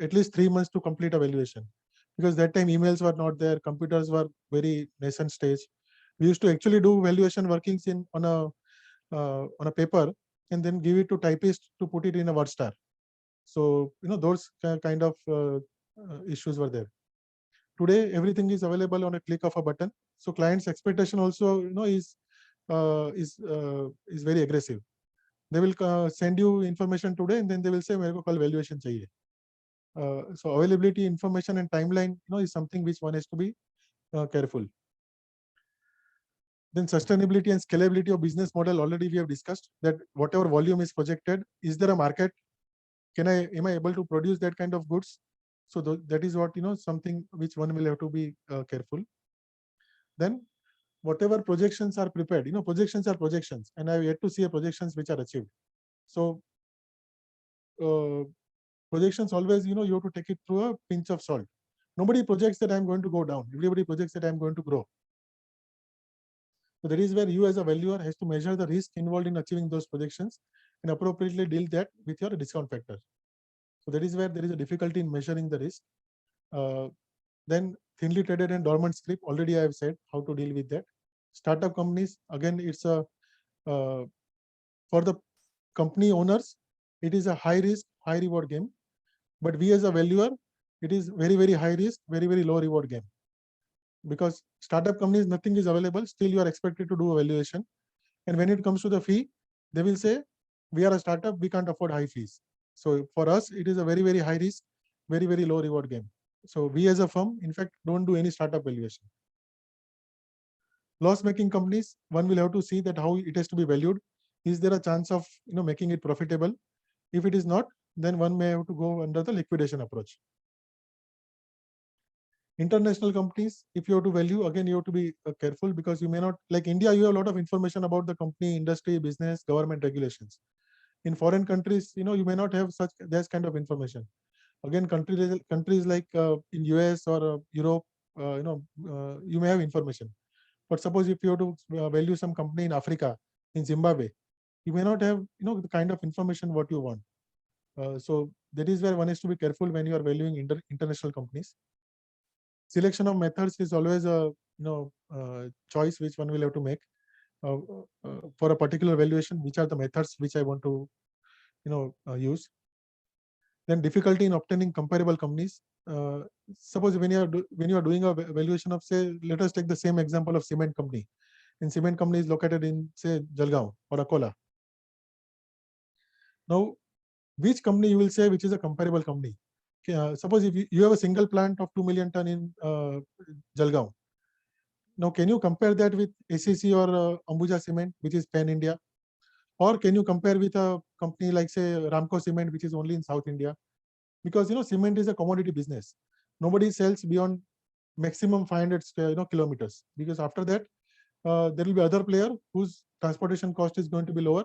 S3: at least 3 months to complete a valuation, because that time emails were not there, computers were very nascent stage. We used to actually do valuation workings on a paper and then give it to typist to put it in a WordStar. So those kind of issues were there. Today everything is available on a click of a button. So clients' expectation also is very aggressive. They will send you information today and then they will say मेरे को कल valuation चाहिए. So availability, information and timeline is something which one has to be careful. Then sustainability and scalability of business model, already we have discussed that whatever volume is projected, is there a market? Am I able to produce that kind of goods? So that is what, something which one will have to be careful. Then whatever projections are prepared, projections are projections, and I have yet to see a projections which are achieved. So projections always, you have to take it through a pinch of salt. Nobody projects that I'm going to go down. Everybody projects that I'm going to grow. So that is where you as a valuer has to measure the risk involved in achieving those projections and appropriately deal that with your discount factor. So that is where there is a difficulty in measuring the risk. Then thinly traded and dormant script, already I have said how to deal with that. Startup companies, again, it's a for the company owners, it is a high risk, high reward game. But we as a valuer, it is very, very high risk, very, very low reward game. Because startup companies, nothing is available, still you are expected to do a valuation. And when it comes to the fee, they will say, we are a startup, we can't afford high fees. So for us, it is a very, very high risk, very, very low reward game. So we as a firm, in fact, don't do any startup valuation. Loss-making companies, one will have to see that how it has to be valued. Is there a chance of making it profitable? If it is not, then one may have to go under the liquidation approach. International companies, if you have to value, again, you have to be careful, because you may not, like India, you have a lot of information about the company, industry, business, government regulations. In foreign countries, you may not have this kind of information. Again, countries like in US or Europe, you may have information. But suppose if you have to value some company in Africa, in Zimbabwe, you may not have the kind of information what you want. So that is where one has to be careful when you are valuing international companies. Selection of methods is always a choice which one will have to make for a particular valuation. Which are the methods which I want to use? Then difficulty in obtaining comparable companies. Suppose when you are doing a valuation of, say, let us take the same example of cement company. And cement company is located in, say, Jalgaon or Akola. Now, which company you will say which is a comparable company? Suppose if you have a single plant of 2 million ton in Jalgaon. Now, can you compare that with ACC or Ambuja Cement, which is pan India? Or can you compare with a company like, say, Ramco Cement, which is only in South India? Because cement is a commodity business. Nobody sells beyond maximum 500 kilometers. Because after that, there will be other player whose transportation cost is going to be lower,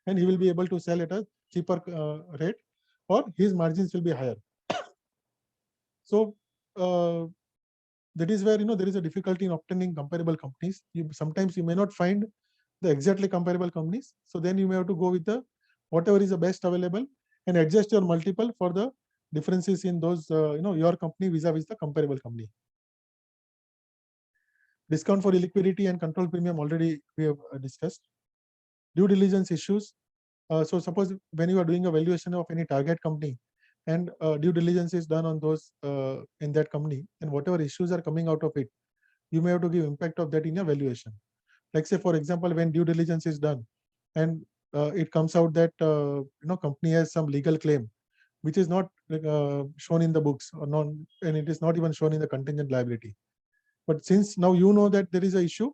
S3: and he will be able to sell at a cheaper rate, or his margins will be higher. So that is where there is a difficulty in obtaining comparable companies. Sometimes you may not find the exactly comparable companies. So then you may have to go with the whatever is the best available and adjust your multiple for the differences in those your company vis-a-vis the comparable company. Discount for illiquidity and control premium, already we have discussed. Due diligence issues. So suppose when you are doing a valuation of any target company, and due diligence is done on those in that company, and whatever issues are coming out of it, you may have to give impact of that in your valuation. Like, say, for example, when due diligence is done and it comes out that company has some legal claim which is not shown in the books, or not, and it is not even shown in the contingent liability. But since now you know that there is an issue,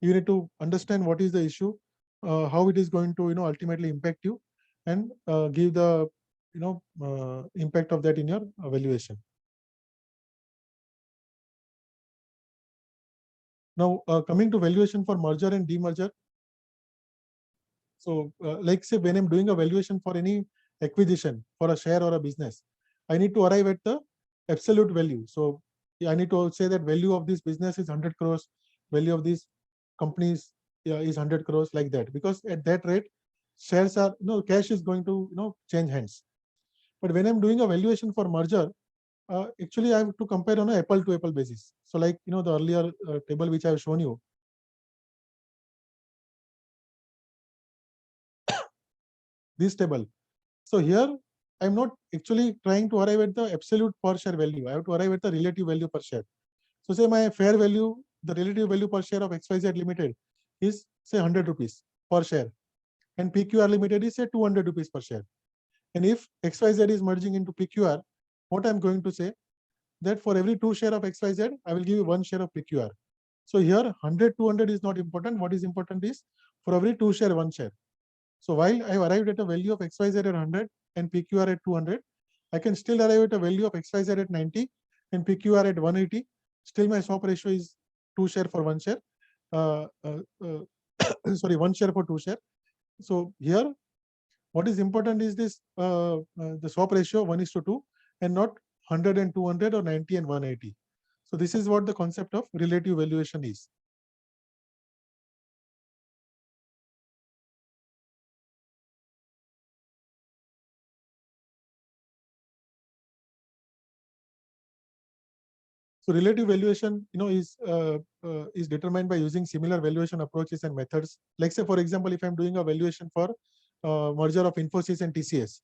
S3: you need to understand what is the issue, how it is going to ultimately impact you, and give the impact of that in your valuation. Now, coming to valuation for merger and demerger. So, like, say, when I'm doing a valuation for any acquisition for a share or a business, I need to arrive at the absolute value. So I need to say that value of this business is 100 crores, value of these companies is 100 crores, like that. Because at that rate, shares are, cash is going to change hands. But when I'm doing a valuation for merger, actually I have to compare on an apple-to-apple basis. So like, the earlier table which I have shown you. This table. So here I'm not actually trying to arrive at the absolute per share value. I have to arrive at the relative value per share. So say my fair value, the relative value per share of XYZ Limited is, say, 100 rupees per share, and PQR Limited is, say, 200 rupees per share. And if XYZ is merging into PQR, what I'm going to say, that for every 2 share of XYZ, I will give you 1 share of PQR. So here 100, 200 is not important. What is important is for every 2 share, 1 share. So while I have arrived at a value of XYZ at 100 and PQR at 200, I can still arrive at a value of XYZ at 90 and PQR at 180. Still my swap ratio is 2 share for 1 share. Sorry, 1 share for 2 share. So here, what is important is this the swap ratio 1:2 and not 100 and 200 or 90 and 180. So this is what the concept of relative valuation is. So relative valuation, is determined by using similar valuation approaches and methods. Like say, for example, if I'm doing a valuation for merger of Infosys and TCS.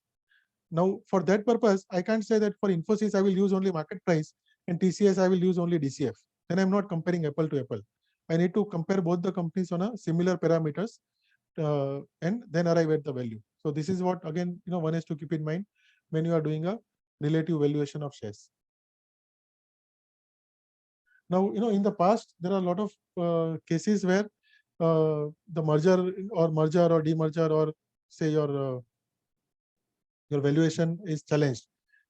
S3: Now, for that purpose, I can't say that for Infosys, I will use only market price and TCS, I will use only DCF. Then I'm not comparing apple to apple. I need to compare both the companies on a similar parameters and then arrive at the value. So this is what, again, one has to keep in mind when you are doing a relative valuation of shares. Now, in the past, there are a lot of cases where the merger or demerger or say your valuation is challenged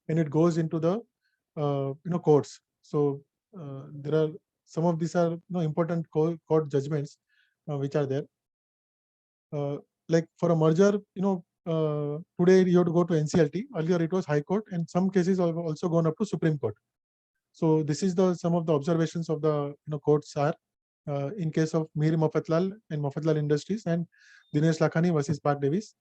S3: and it goes into the courts. So there are some of these are important court judgments which are there. Like for a merger, today you have to go to NCLT. Earlier it was High Court, and some cases have also gone up to Supreme Court. So this is some of the observations of the courts are in case of Mir Mafatlal and Mafatlal Industries and Dinesh Lakhani versus Park Davis,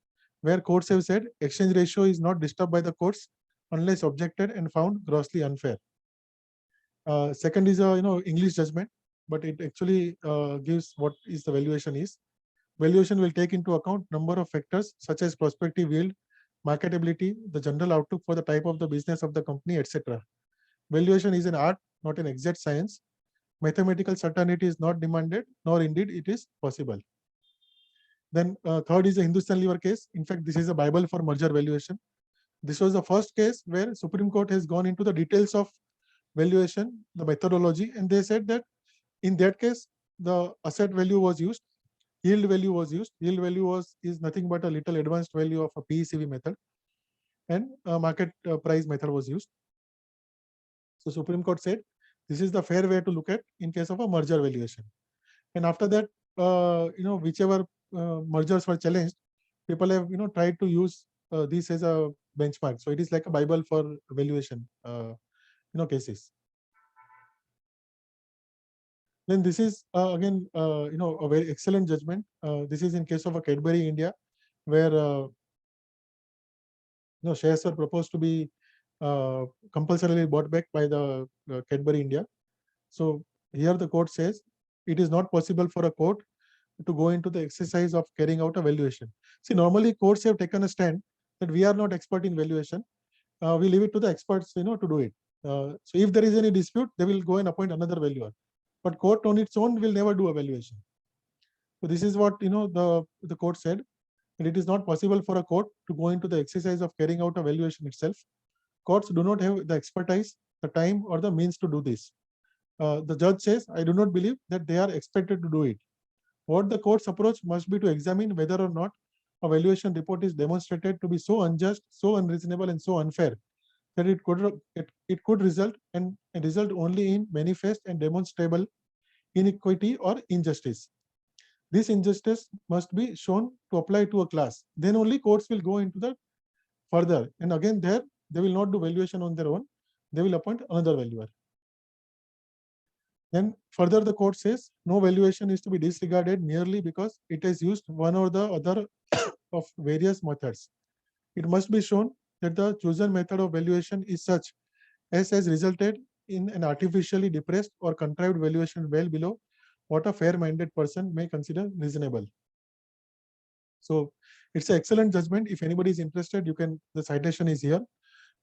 S3: where courts have said exchange ratio is not disturbed by the courts unless objected and found grossly unfair. Second is a English judgment, but it actually gives what is the valuation is. Valuation will take into account number of factors such as prospective yield, marketability, the general outlook for the type of the business of the company, etc. Valuation is an art, not an exact science. Mathematical certainty is not demanded, nor indeed it is possible. Then third is the Hindustan Lever case. In fact, this is a Bible for merger valuation. This was the first case where Supreme Court has gone into the details of valuation, the methodology, and they said that in that case, the asset value was used, yield value was used. Yield value is nothing but a little advanced value of a PECV method, and market price method was used. So Supreme Court said this is the fair way to look at in case of a merger valuation. And after that, whichever mergers were challenged, people have tried to use this as a benchmark. So it is like a Bible for valuation cases. Then this is again a very excellent judgment. This is in case of a Cadbury India, where shares are proposed to be compulsorily bought back by the Cadbury India. So here the court says it is not possible for a court to go into the exercise of carrying out a valuation. See, normally courts have taken a stand that we are not expert in valuation. We leave it to the experts, to do it. So if there is any dispute, they will go and appoint another valuer. But court on its own will never do a valuation. So this is what the court said, that it is not possible for a court to go into the exercise of carrying out a valuation itself. Courts do not have the expertise, the time, or the means to do this. The judge says, I do not believe that they are expected to do it. What the court's approach must be to examine whether or not a valuation report is demonstrated to be so unjust, so unreasonable, and so unfair that it could result only in manifest and demonstrable inequity or injustice. This injustice must be shown to apply to a class. Then only courts will go into the further. And again, there they will not do valuation on their own. They will appoint another valuer. Then further, the court says no valuation is to be disregarded merely because it has used one or the other of various methods. It must be shown that the chosen method of valuation is such as has resulted in an artificially depressed or contrived valuation well below what a fair-minded person may consider reasonable. So it's an excellent judgment. If anybody is interested, the citation is here.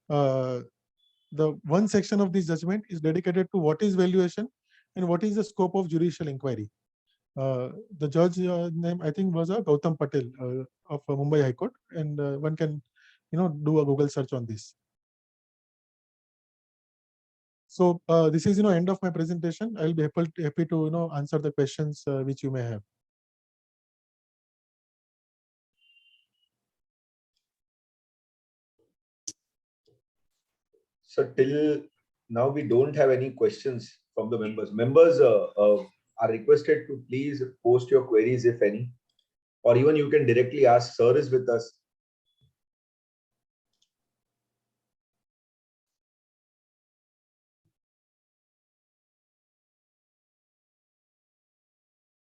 S3: The one section of this judgment is dedicated to what is valuation and what is the scope of judicial inquiry. The judge name, I think, was Gautam Patel of Mumbai High Court, and one can do a Google search on this. So this is end of my presentation. I'll be happy to answer the questions which you may have.
S4: So till now, we don't have any questions from the members. Members are requested to please post your queries if any, or even you can directly ask. Sir is with us.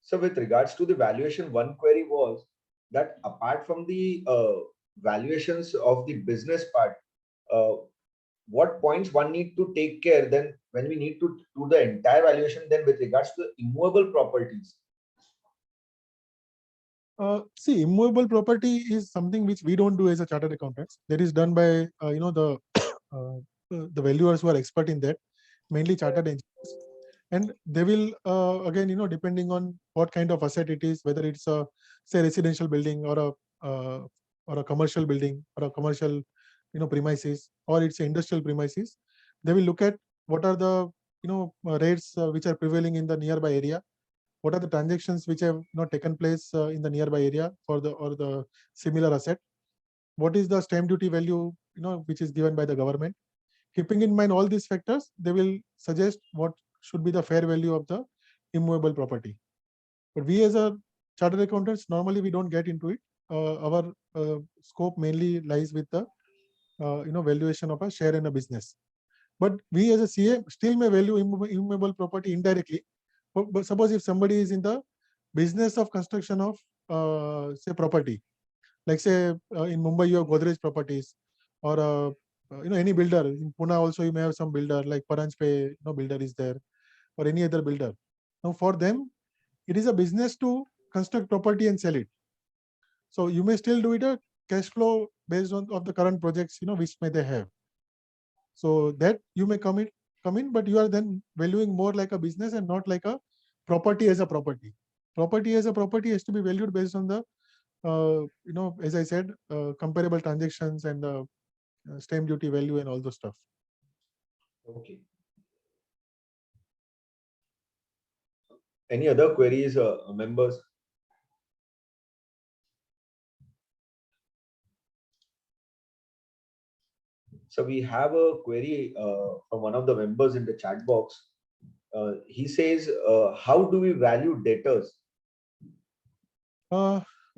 S4: So with regards to the valuation, one query was that apart from the valuations of the business part, uh, what points one need to take care then when we need to do the entire valuation, then with regards to immovable properties?
S3: See, immovable property is something which we don't do as a chartered accountants. That is done by the valuers who are expert in that, mainly chartered engineers, and they will again depending on what kind of asset it is, whether it's a say residential building or a commercial building or a commercial premises, or it's industrial premises. They will look at what are the rates which are prevailing in the nearby area, what are the transactions which have not taken place in the nearby area for the similar asset, what is the stamp duty value which is given by the government. Keeping in mind all these factors, they will suggest what should be the fair value of the immovable property. But we as a chartered accountants, normally we don't get into it. Our scope mainly lies with the valuation of a share in a business. But we as a CA still may value immovable property indirectly. But suppose if somebody is in the business of construction of say property, like say in Mumbai you have Godrej Properties, or any builder in Pune also you may have some builder like Paranjpe, builder is there, or any other builder. Now for them, it is a business to construct property and sell it. So you may still do it a cash flow based on of the current projects which may they have. So that you may come in, but you are then valuing more like a business and not like a property as a property. Property as a property has to be valued based on the as I said, comparable transactions and the stamp duty value and all those stuff.
S4: Okay. Any other queries, members? So we have a query from one of the members in the chat box. He says, how do we value debtors?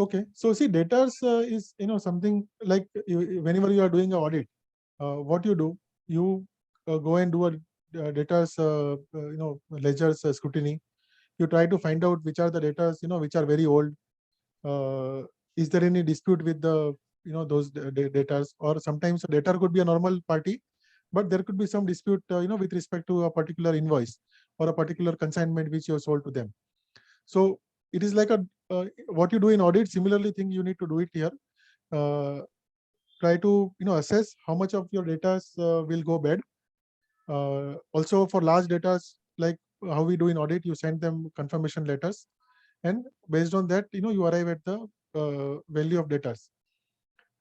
S3: Okay, so see, debtors is something like whenever you are doing an audit, what you do, you go and do a debtors ledgers scrutiny. You try to find out which are the debtors which are very old. Is there any dispute with the those debtors, or sometimes a debtor could be a normal party, but there could be some dispute with respect to a particular invoice or a particular consignment which you have sold to them. So it is like a what you do in audit, similarly thing you need to do it here. Try to assess how much of your data will go bad. Also for large data, like how we do in audit, you send them confirmation letters, and based on that you arrive at the value of data.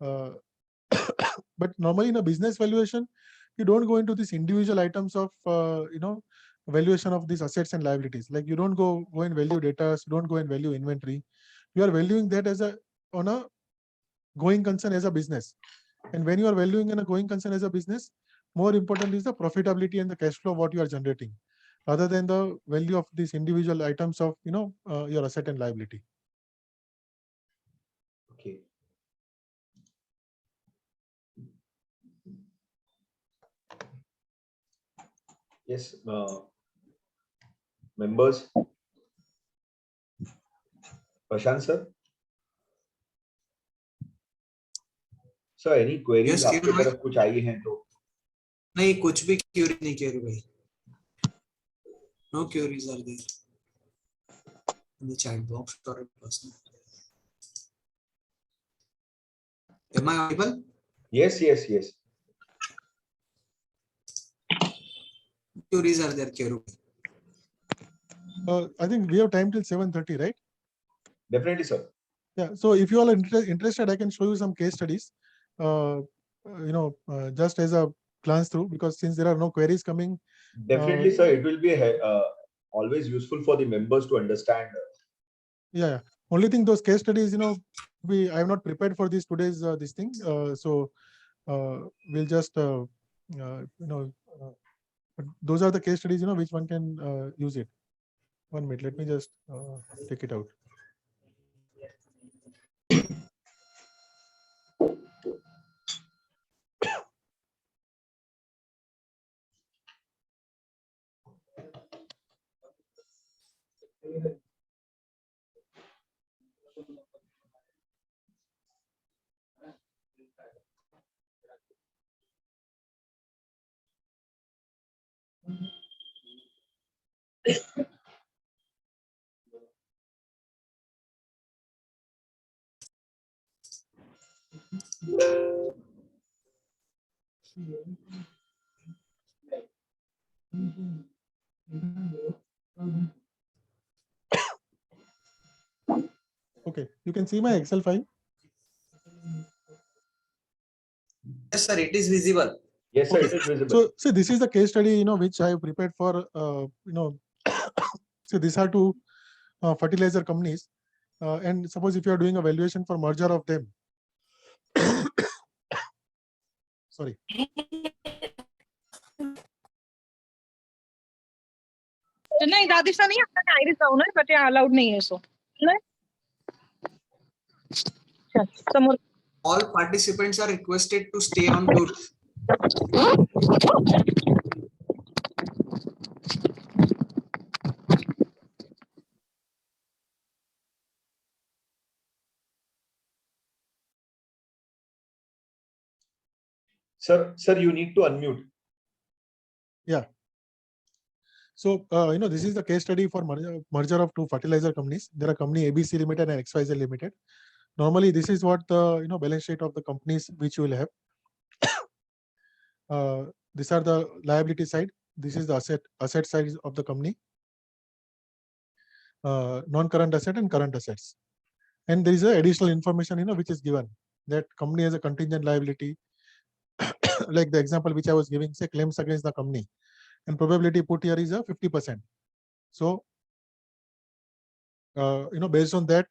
S3: But normally in a business valuation, you don't go into these individual items of valuation of these assets and liabilities. Like you don't go and value data, you don't go and value inventory. You are valuing that as on a going concern as a business. And when you are valuing in a going concern as a business, more important is the profitability and the cash flow what you are generating, rather than the value of these individual items of your asset and liability.
S4: Okay. Yes, members. Prashant sir. Sir, any queries
S2: Yes,
S4: आपके
S2: Kiran
S4: तरफ कुछ आई हैं तो?
S2: नहीं, कुछ भी Curie नहीं किया भाई. No queries are there in the chat box or in person. Am I audible?
S4: Yes, yes, yes.
S2: Queries are there, Kiran?
S3: I think we have time till 7:30, right?
S4: Definitely, sir.
S3: Yeah. So if you all are interested, I can show you some case studies. Just as a glance through, because since there are no queries coming.
S4: Definitely, sir. It will be always useful for the members to understand.
S3: Yeah. Only thing, those case studies, I have not prepared for today's this thing. So we'll just but those are the case studies, which one can use it. 1 minute. Let me just take it out. Okay, you can see my Excel file.
S2: Yes, sir, it is visible.
S4: Yes, sir.
S3: Okay.
S4: It is visible.
S3: So, see, this is the case study, which I have prepared for, so these are two fertilizer companies. And suppose if you are doing a valuation for merger of them. Sorry.
S5: नाही दादिशा नाही आपल्याला irises जाऊन आहे, but allowed नाही आहे सो नाही. चल, समोर
S2: All participants are requested to stay on mute.
S4: Sir, you need to unmute.
S3: Yeah. So, this is the case study for merger of two fertilizer companies. There are company ABC Limited and XYZ Limited. Normally, this is what the balance sheet of the companies which you will have. These are the liability side. This is the asset side of the company. Non-current asset and current assets. And there is a additional information, which is given that company has a contingent liability. Like the example which I was giving, say claims against the company, and probability put here is a 50%. So, based on that,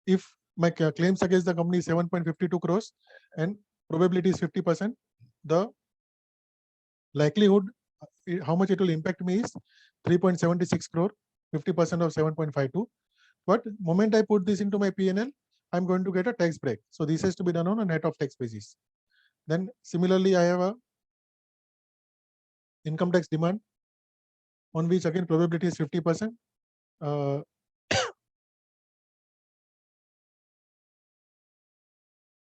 S3: if my claims against the company is 7.52 crores and probability is 50%, the likelihood, how much it will impact me is 3.76 crore, 50% of 7.52. But moment I put this into my P&L, I'm going to get a tax break. So this has to be done on a net of tax basis. Then similarly, I have a income tax demand on which again probability is 50%.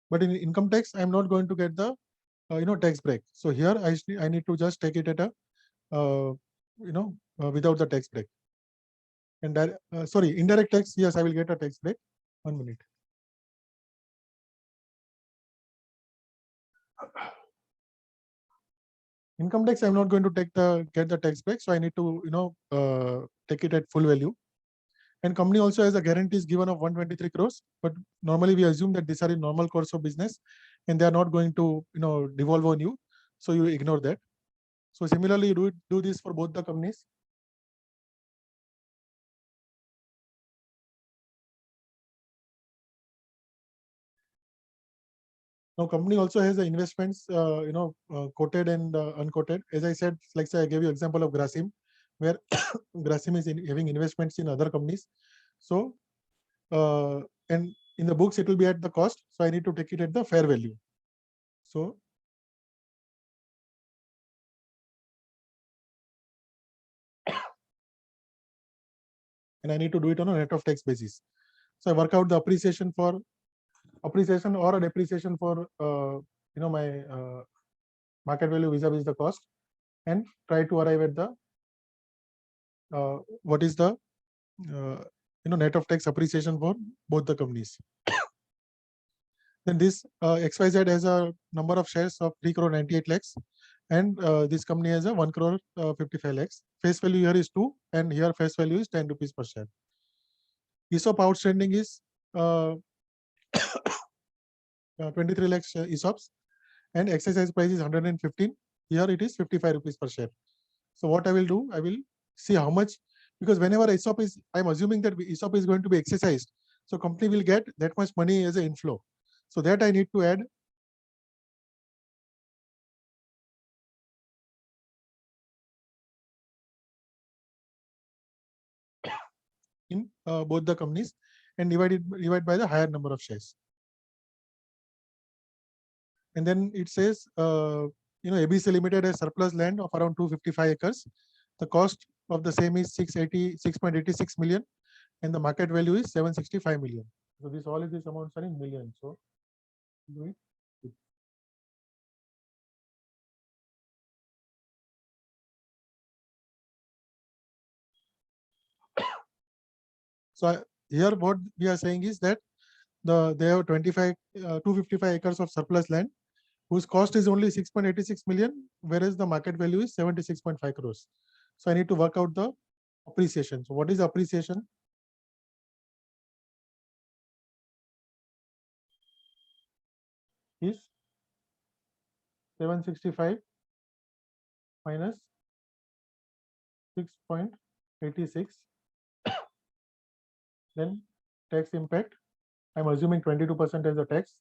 S3: But in income tax, I'm not going to get the tax break. So here I need to just take it at a without the tax break. And that, sorry, indirect tax, yes, I will get a tax break. 1 minute. Income tax, I'm not going to get the tax break, so I need to take it at full value. And company also has a guarantees given of 123 crores, but normally we assume that these are in normal course of business and they are not going to devolve on you, so you ignore that. So similarly, you do this for both the companies. Now, company also has the investments, quoted and unquoted. As I said, like say I gave you example of Grasim, where Grasim is having investments in other companies. So, and in the books it will be at the cost. So I need to take it at the fair value. So, and I need to do it on a net of tax basis. So I work out the appreciation or a depreciation for my market value vis-a-vis the cost, and try to arrive at the what is the net of tax appreciation for both the companies. Then this XYZ has a number of shares of 3 crore 98 lakhs, and this company has a 1 crore 55 lakhs. Face value here is 2, and here face value is 10 rupees per share. ESOP outstanding is uh, 23 lakhs ESOPs, and exercise price is 115. Here it is 55 rupees per share. So what I will do, I will see how much, because whenever ESOP is, I'm assuming that ESOP is going to be exercised. So company will get that much money as an inflow. So that I need to add in both the companies and divide by the higher number of shares. And then it says, ABC Limited has surplus land of around 255 acres. The cost of the same is 6.86 million, and the market value is 765 million. So this all of these amounts are in millions. So do it. So here what we are saying is that they have 255 acres of surplus land, whose cost is only 6.86 million, whereas the market value is 76.5 crores. So I need to work out the appreciation. So what is appreciation? Is 765 minus 6.86. Then tax impact, I'm assuming 22% as the tax.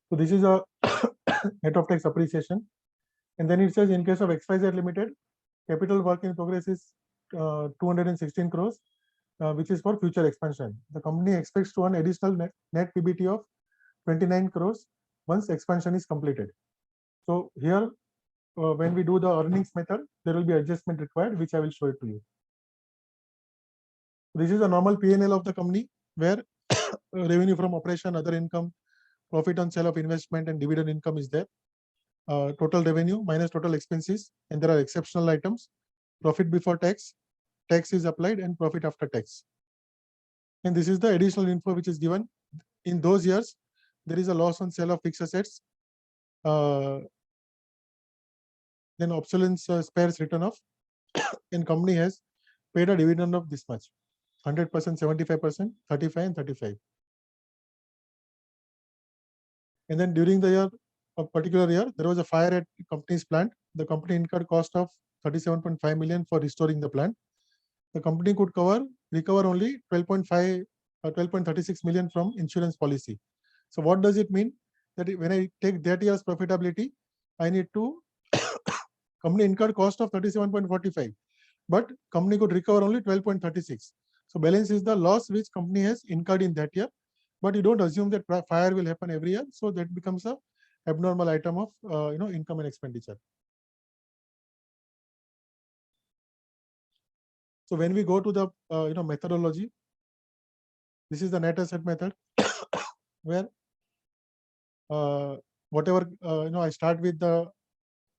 S3: So this is a net of tax appreciation. And then it says in case of XYZ Limited, capital work in progress is 216 crores, which is for future expansion. The company expects to earn additional net PBT of 29 crores once expansion is completed. So here, when we do the earnings method, there will be adjustment required, which I will show it to you. This is a normal P&L of the company where revenue from operation, other income, profit on sale of investment, and dividend income is there. Total revenue minus total expenses, and there are exceptional items, profit before tax, tax is applied, and profit after tax. And this is the additional info which is given. In those years, there is a loss on sale of fixed assets, then obsolescence spares written off, and company has paid a dividend of this much, 100%, 75%, 35, and 35. And then during the year, a particular year, there was a fire at the company's plant. The company incurred cost of 37.5 million for restoring the plant. The company could recover only 12.5 or 12.36 million from insurance policy. So what does it mean? That when I take that year's profitability, I need to company incurred cost of 37.45, but company could recover only 12.36. So balance is the loss which company has incurred in that year, but you don't assume that fire will happen every year. So that becomes a abnormal item of income and expenditure. So when we go to the methodology, this is the net asset method where whatever I start with the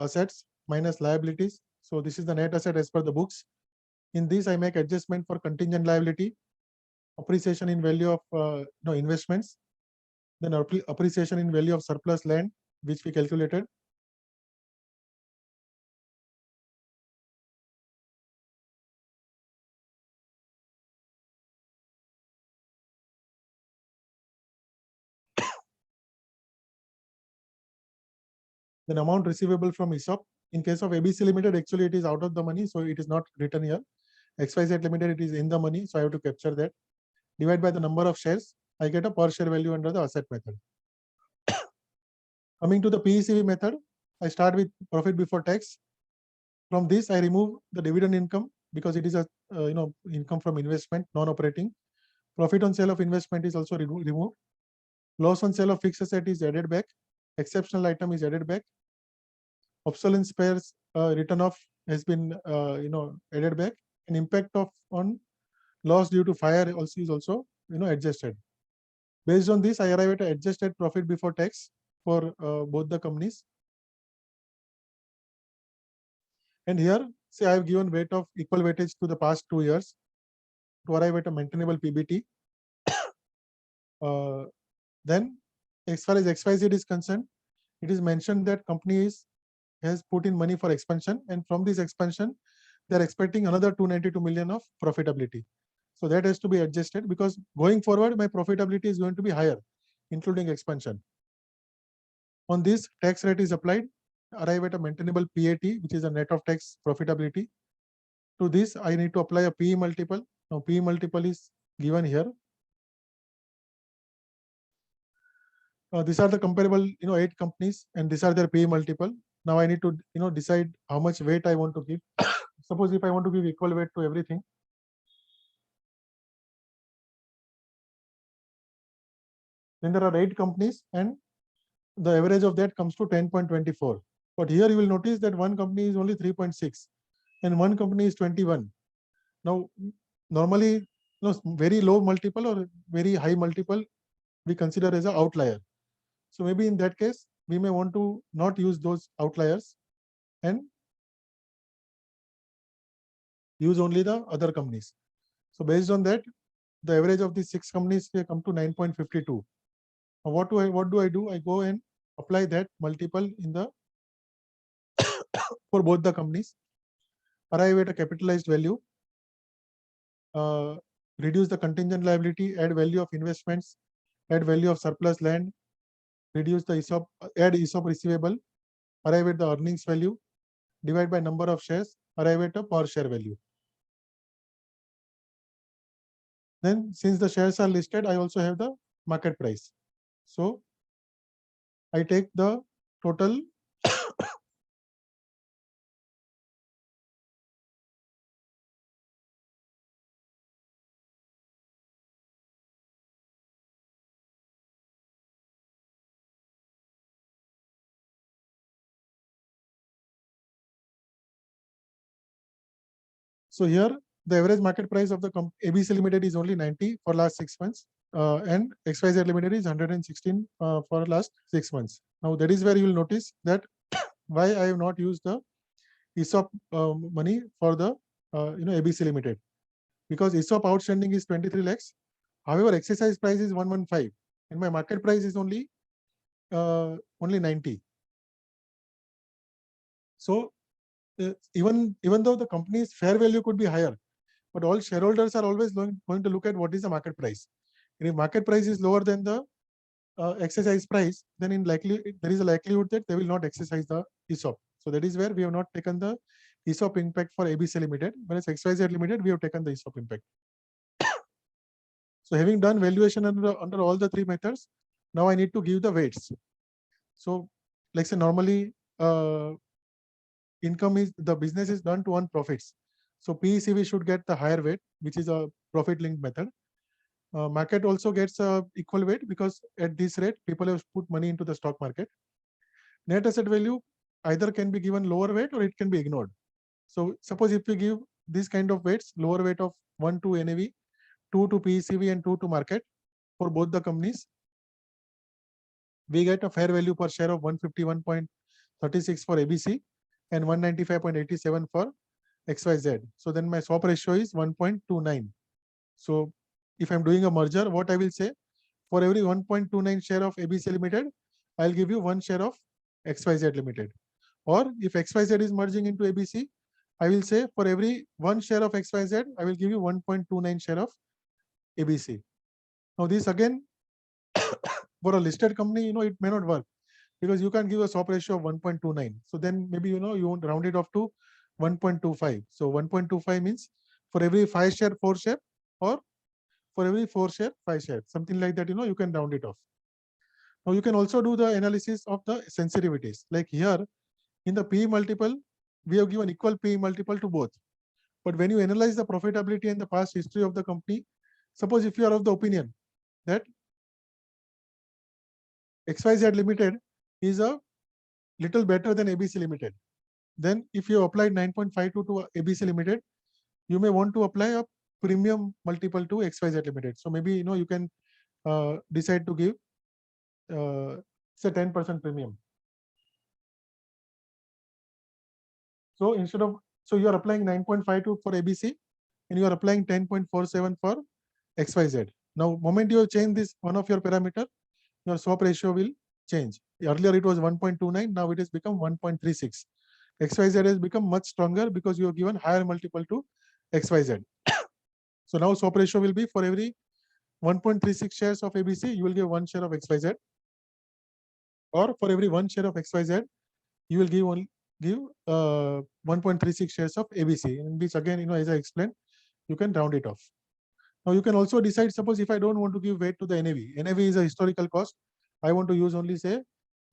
S3: assets minus liabilities. So this is the net asset as per the books. In this, I make adjustment for contingent liability, appreciation in value of investments, then appreciation in value of surplus land, which we calculated. Then amount receivable from ESOP. In case of ABC Limited, actually it is out of the money, so it is not written here. XYZ Limited, it is in the money, so I have to capture that. Divide by the number of shares, I get a per share value under the asset method. Coming to the PECV method, I start with profit before tax. From this, I remove the dividend income because it is a income from investment, non-operating. Profit on sale of investment is also removed. Loss on sale of fixed asset is added back. Exceptional item is added back. Obsolescence spares written off has been added back. And impact on loss due to fire also is also adjusted. Based on this, I arrive at adjusted profit before tax for both the companies. And here say I have given weight of equal weightage to the past 2 years to arrive at a maintainable PBT. Then as far as XYZ is concerned, it is mentioned that company has put in money for expansion, and from this expansion, they are expecting another 292 million of profitability. So that has to be adjusted, because going forward, my profitability is going to be higher, including expansion. On this, tax rate is applied, arrive at a maintainable PAT, which is a net of tax profitability. To this, I need to apply a PE multiple. Now, PE multiple is given here. These are the comparable, 8 companies, and these are their PE multiple. Now I need to, decide how much weight I want to give. Suppose if I want to give equal weight to everything, then there are 8 companies, and the average of that comes to 10.24. But here you will notice that one company is only 3.6, and one company is 21. Now, normally, very low multiple or very high multiple, we consider as an outlier. So maybe in that case, we may want to not use those outliers and use only the other companies. So based on that, the average of these 6 companies will come to 9.52. Now what do I do? I go and apply that multiple in the for both the companies, arrive at a capitalized value, reduce the contingent liability, add value of investments, add value of surplus land, reduce the ESOP, add ESOP receivable, arrive at the earnings value, divide by number of shares, arrive at a per share value. Then since the shares are listed, I also have the market price. So I take the total So here the average market price of the ABC Limited is only 90 for last 6 months, and XYZ Limited is 116 for last 6 months. Now that is where you will notice that why I have not used the ESOP money for the ABC Limited, because ESOP outstanding is 23 lakhs. However, exercise price is 115, and my market price is only 90. So even though the company's fair value could be higher, but all shareholders are always going to look at what is the market price. And if market price is lower than the exercise price, then there is a likelihood that they will not exercise the ESOP. So that is where we have not taken the ESOP impact for ABC Limited, whereas XYZ Limited we have taken the ESOP impact. So having done valuation under all the 3 methods, now I need to give the weights. So like say normally income is the business is done to earn profits. So PECV should get the higher weight, which is a profit linked method. Market also gets equal weight, because at this rate people have put money into the stock market. Net asset value either can be given lower weight or it can be ignored. So suppose if we give this kind of weights, lower weight of 1 to NAV, 2 to PECV and 2 to market for both the companies, we get a fair value per share of 151.36 for ABC and 195.87 for XYZ. So then my swap ratio is 1.29. So if I'm doing a merger, what I will say, for every 1.29 share of ABC Limited, I'll give you 1 share of XYZ Limited. Or if XYZ is merging into ABC, I will say for every 1 share of XYZ, I will give you 1.29 share of ABC. Now this again, for a listed company, it may not work, because you can't give a swap ratio of 1.29. So then maybe, you won't round it off to 1.25. So 1.25 means for every 5 share, 4 share, or for every 4 share, 5 share, something like that, you can round it off. Now you can also do the analysis of the sensitivities. Like here in the PE multiple, we have given equal PE multiple to both. But when you analyze the profitability and the past history of the company, suppose if you are of the opinion that XYZ Limited is a little better than ABC Limited, then if you applied 9.52 to ABC Limited, you may want to apply a premium multiple to XYZ Limited. So maybe you can decide to give say 10% premium. So instead of So you are applying 9.52 for ABC and you are applying 10.47 for XYZ. Now, moment you change this one of your parameter, your swap ratio will change. Earlier it was 1.29, now it has become 1.36. XYZ has become much stronger because you have given higher multiple to XYZ. So now swap ratio will be for every 1.36 shares of ABC, you will give 1 share of XYZ. Or for every 1 share of XYZ, you will give 1.36 shares of ABC, in which again, as I explained, you can round it off. Now you can also decide, suppose if I don't want to give weight to the NAV, NAV is a historical cost. I want to use only say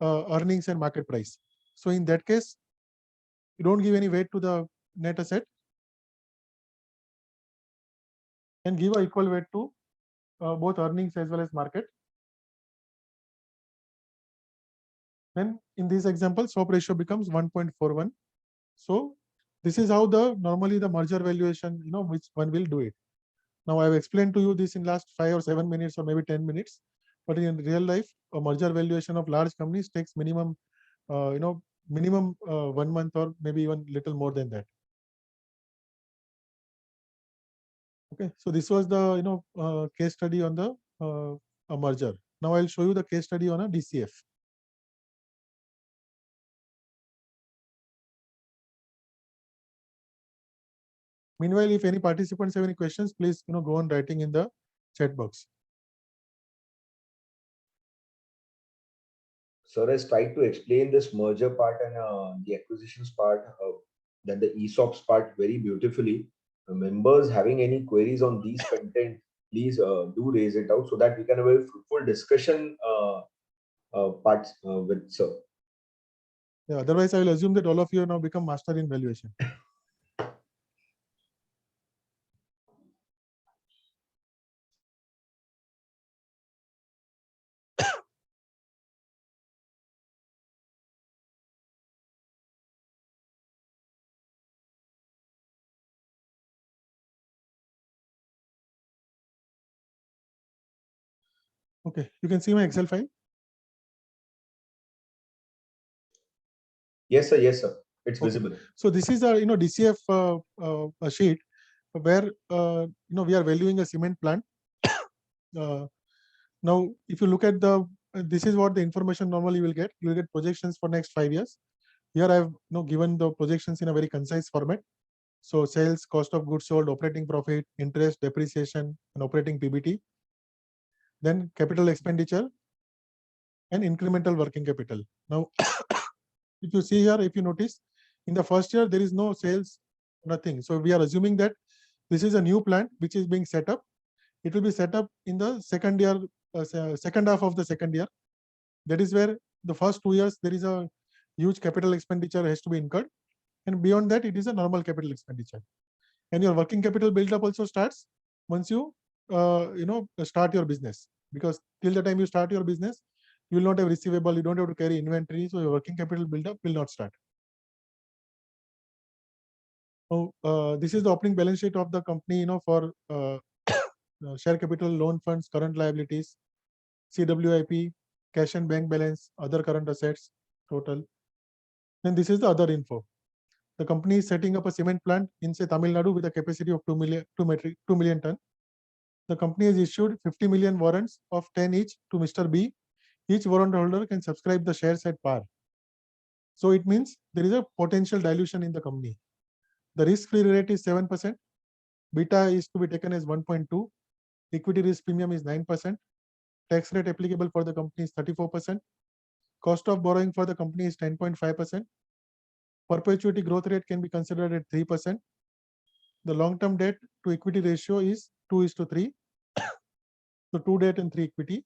S3: earnings and market price. So in that case, you don't give any weight to the net asset and give an equal weight to both earnings as well as market. Then in this example, swap ratio becomes 1.41. So this is how normally the merger valuation, which one will do it. Now I've explained to you this in last 5 or 7 minutes or maybe 10 minutes, but in real life, a merger valuation of large companies takes minimum, minimum 1 month or maybe even little more than that. Okay, so this was the case study on the a merger. Now I'll show you the case study on a DCF. Meanwhile, if any participants have any questions, please go on writing in the chat box.
S4: Sir has tried to explain this merger part and the acquisitions part, then the ESOPs part very beautifully. Members having any queries on these content, please do raise it out so that we can have a fruitful discussion parts with sir.
S3: Yeah, otherwise, I will assume that all of you have now become master in valuation. Okay, you can see my Excel file.
S4: Yes, sir. Yes, sir. It's
S3: Okay.
S4: visible.
S3: So this is a DCF a sheet where we are valuing a cement plant. Now, if you look at this is what the information normally you will get. You will get projections for next 5 years. Here I have given the projections in a very concise format. So sales, cost of goods sold, operating profit, interest, depreciation, and operating PBT. Then capital expenditure and incremental working capital. Now, if you see here, if you notice, in the first year, there is no sales, nothing. So we are assuming that this is a new plant which is being set up. It will be set up in the second year, second half of the second year. That is where the first 2 years, there is a huge capital expenditure has to be incurred. And beyond that, it is a normal capital expenditure. And your working capital build-up also starts once you, start your business. Because till the time you start your business, you will not have receivable, you don't have to carry inventory, so your working capital build-up will not start. So this is the opening balance sheet of the company, for share capital, loan funds, current liabilities, CWIP, cash and bank balance, other current assets, total. Then this is the other info. The company is setting up a cement plant in say Tamil Nadu with a capacity of 2 million ton. The company has issued 50 million warrants of 10 each to Mr. B. Each warrant holder can subscribe the shares at par. So it means there is a potential dilution in the company. The risk-free rate is 7%. Beta is to be taken as 1.2. Equity risk premium is 9%. Tax rate applicable for the company is 34%. Cost of borrowing for the company is 10.5%. Perpetuity growth rate can be considered at 3%. The long-term debt to equity ratio is 2:3. So 2 debt and 3 equity.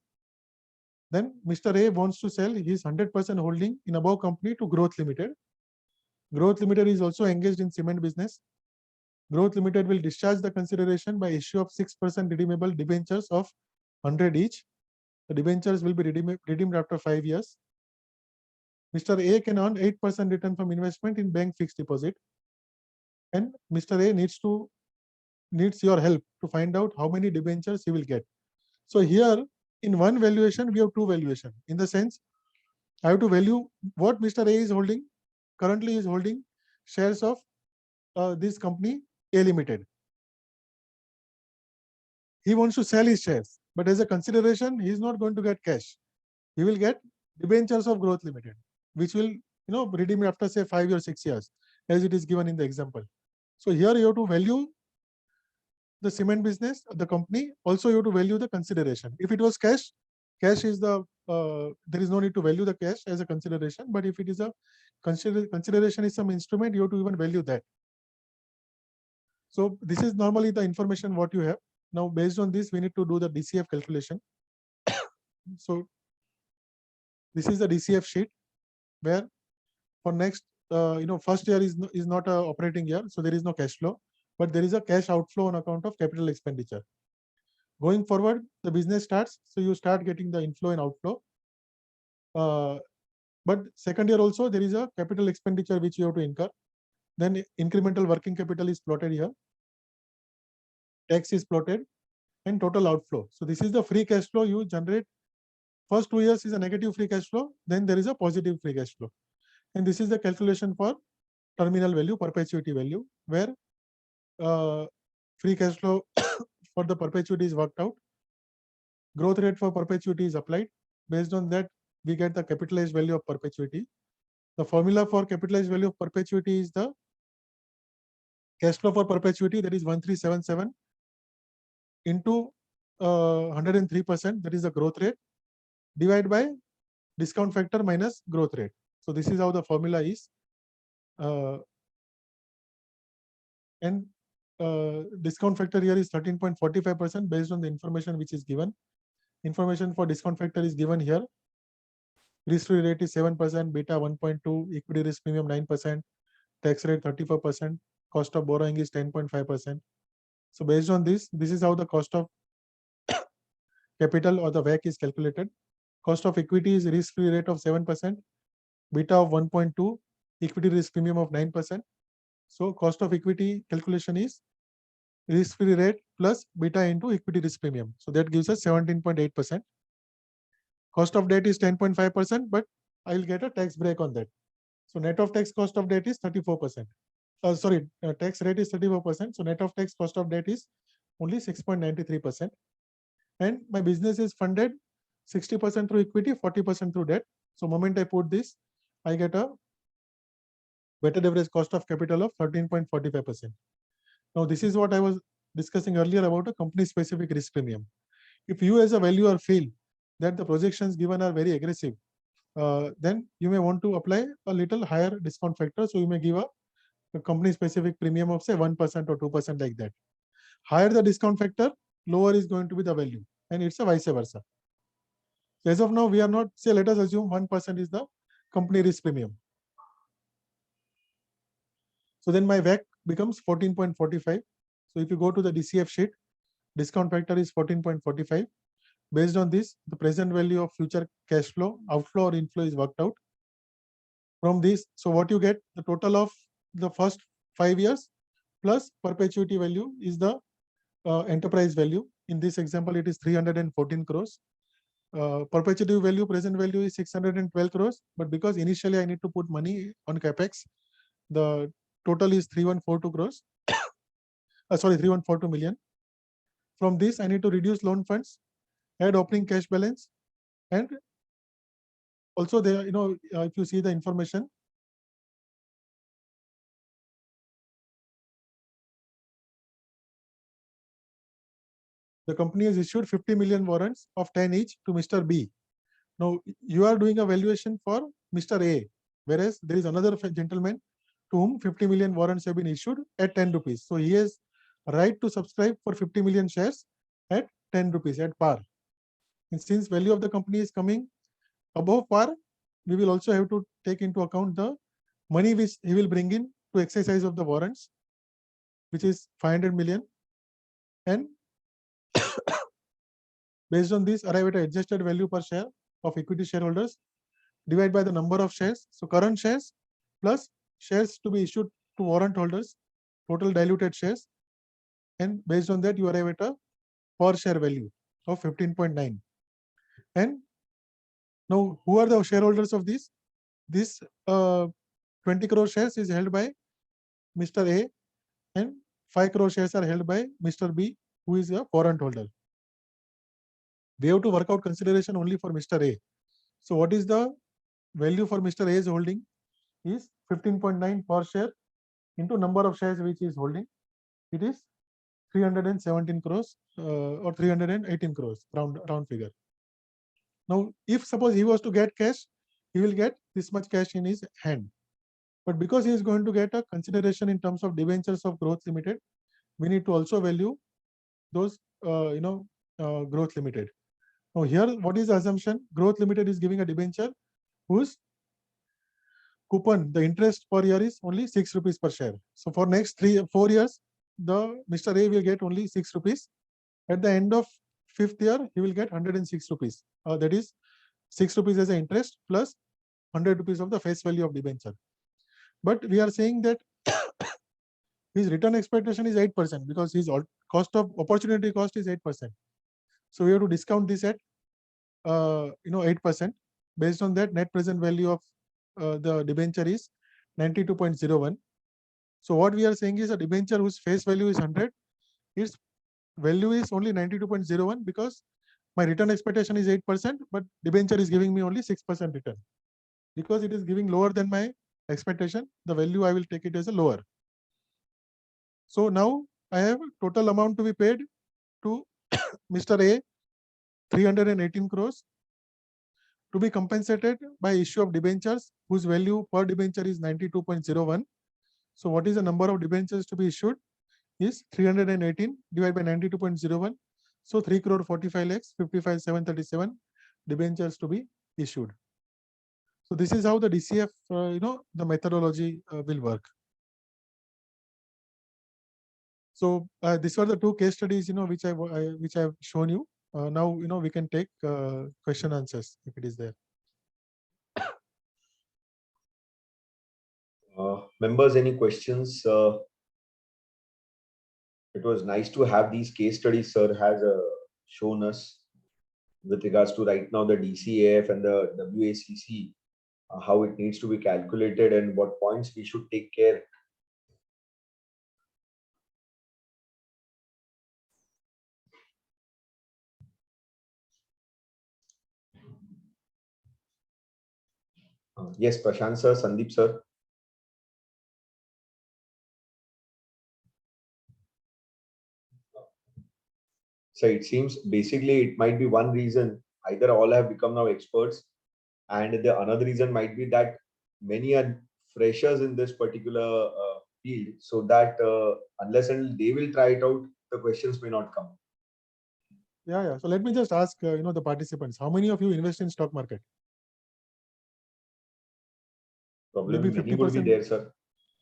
S3: Then Mr. A wants to sell his 100% holding in above company to Growth Limited. Growth Limited is also engaged in cement business. Growth Limited will discharge the consideration by issue of 6% redeemable debentures of 100 each. The debentures will be redeemed after 5 years. Mr. A can earn 8% return from investment in bank fixed deposit. And Mr. A needs your help to find out how many debentures he will get. So here in one valuation, we have two valuation. In the sense, I have to value what Mr. A is holding. Currently is holding shares of this company A Limited. He wants to sell his shares, but as a consideration, he is not going to get cash. He will get debentures of Growth Limited, which will redeem after say 5 or 6 years, as it is given in the example. So here you have to value the cement business, the company. Also, you have to value the consideration. If it was cash, cash is the there is no need to value the cash as a consideration. But if it is a consideration is some instrument, you have to even value that. So this is normally the information what you have. Now, based on this, we need to do the DCF calculation. So this is the DCF sheet where for next, first year is not a operating year, so there is no cash flow, but there is a cash outflow on account of capital expenditure. Going forward, the business starts, so you start getting the inflow and outflow. But second year also there is a capital expenditure which you have to incur. Then incremental working capital is plotted here. Tax is plotted and total outflow. So this is the free cash flow you generate. First 2 years is a negative free cash flow. Then there is a positive free cash flow. And this is the calculation for terminal value, perpetuity value, where free cash flow for the perpetuity is worked out. Growth rate for perpetuity is applied. Based on that, we get the capitalized value of perpetuity. The formula for capitalized value of perpetuity is the cash flow for perpetuity, that is 1377 into 103%, that is the growth rate, divided by discount factor minus growth rate. So this is how the formula is. And discount factor here is 13.45% based on the information which is given. Information for discount factor is given here. Risk-free rate is 7%, beta 1.2, equity risk premium 9%, tax rate 34%, cost of borrowing is 10.5%. So based on this, this is how the cost of capital or the WACC is calculated. Cost of equity is risk-free rate of 7%, beta of 1.2, equity risk premium of 9%. So cost of equity calculation is risk-free rate plus beta into equity risk premium. So that gives us 17.8%. Cost of debt is 10.5%, but I will get a tax break on that. So net of tax cost of debt is 34%. Tax rate is 34%. So net of tax cost of debt is only 6.93%. And my business is funded 60% through equity, 40% through debt. So moment I put this, I get a weighted average cost of capital of 13.45%. Now this is what I was discussing earlier about a company specific risk premium. If you as a valuer feel that the projections given are very aggressive, then you may want to apply a little higher discount factor. So you may give a company specific premium of say 1% or 2% like that. Higher the discount factor, lower is going to be the value, and it's a vice versa. So as of now, we are not, say, let us assume 1% is the company risk premium. So then my WACC becomes 14.45. So if you go to the DCF sheet, discount factor is 14.45. Based on this, the present value of future cash flow, outflow or inflow is worked out. From this, so what you get, the total of the first 5 years plus perpetuity value is the enterprise value. In this example, it is 314 crores. Perpetuity value, present value is 612 crores. But because initially I need to put money on capex, the total is 3142 crores. 3142 million. From this, I need to reduce loan funds, add opening cash balance, and also there, if you see the information, the company has issued 50 million warrants of 10 each to Mr. B. Now you are doing a valuation for Mr. A, whereas there is another gentleman to whom 50 million warrants have been issued at 10 rupees. So he has a right to subscribe for 50 million shares at 10 rupees at par. And since value of the company is coming above par, we will also have to take into account the money which he will bring in to exercise of the warrants, which is 500 million. And based on this, arrive at an adjusted value per share of equity shareholders, divide by the number of shares. So current shares plus shares to be issued to warrant holders, total diluted shares. And based on that, you arrive at a per share value of 15.9. And now, who are the shareholders of this? This 20 crore shares is held by Mr. A and 5 crore shares are held by Mr. B, who is a warrant holder. We have to work out consideration only for Mr. A. So what is the value for Mr. A's holding is 15.9 per share into number of shares which he is holding. It is 317 crores or 318 crores, round figure. Now, if suppose he was to get cash, he will get this much cash in his hand. But because he is going to get a consideration in terms of debentures of Growth Limited, we need to also value those, Growth Limited. Now here, what is the assumption? Growth Limited is giving a debenture whose coupon, the interest per year is only 6 rupees per share. So for next 4 years, the Mr. A will get only 6 rupees. At the end of 5th year, he will get 106 rupees. That is 6 rupees as an interest plus 100 rupees of the face value of debenture. But we are saying that his return expectation is 8% because his cost of opportunity cost is 8%. So we have to discount this at 8%. Based on that, net present value of the debenture is 92.01. So what we are saying is a debenture whose face value is 100, its value is only 92.01 because my return expectation is 8%, but debenture is giving me only 6% return. Because it is giving lower than my expectation, the value I will take it as a lower. So now I have total amount to be paid to Mr. A, 318 crores, to be compensated by issue of debentures whose value per debenture is 92.01. So what is the number of debentures to be issued is 318 divided by 92.01. So 3 crore 45 lakhs 55,737 debentures to be issued. So this is how the DCF, the methodology will work. So these are the two case studies, which I have shown you. Now, we can take question answers if it is there.
S4: Members, any questions? It was nice to have these case studies sir has shown us with regards to right now the DCAF and the WACC, how it needs to be calculated and what points we should take care. Yes, Prashant sir, Sandeep sir. So it seems basically it might be one reason either all have become now experts, and the another reason might be that many are freshers in this particular field, so that unless and they will try it out, the questions may not come.
S3: Yeah. So let me just ask, the participants, how many of you invest in stock market?
S4: Probably
S3: Maybe
S4: many would be
S3: 50%.
S4: there, sir.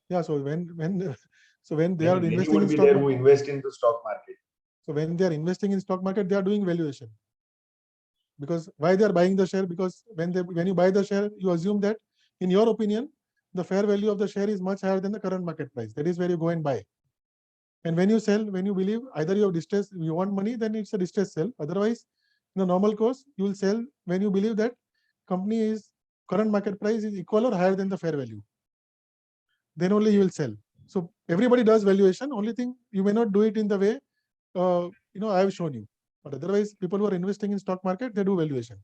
S3: Yeah. So when they are
S4: Many
S3: investing
S4: would
S3: in
S4: be
S3: stock
S4: there who
S3: market,
S4: invest into stock market.
S3: so when they are investing in stock market, they are doing valuation. Because why they are buying the share? Because when you buy the share, you assume that, in your opinion, the fair value of the share is much higher than the current market price. That is where you go and buy. And when you sell, when you believe either you have distress, you want money, then it's a distress sell. Otherwise, in the normal course, you will sell when you believe that company is current market price is equal or higher than the fair value. Then only you will sell. So everybody does valuation. Only thing, you may not do it in the way I have shown you. But otherwise, people who are investing in stock market, they do valuation.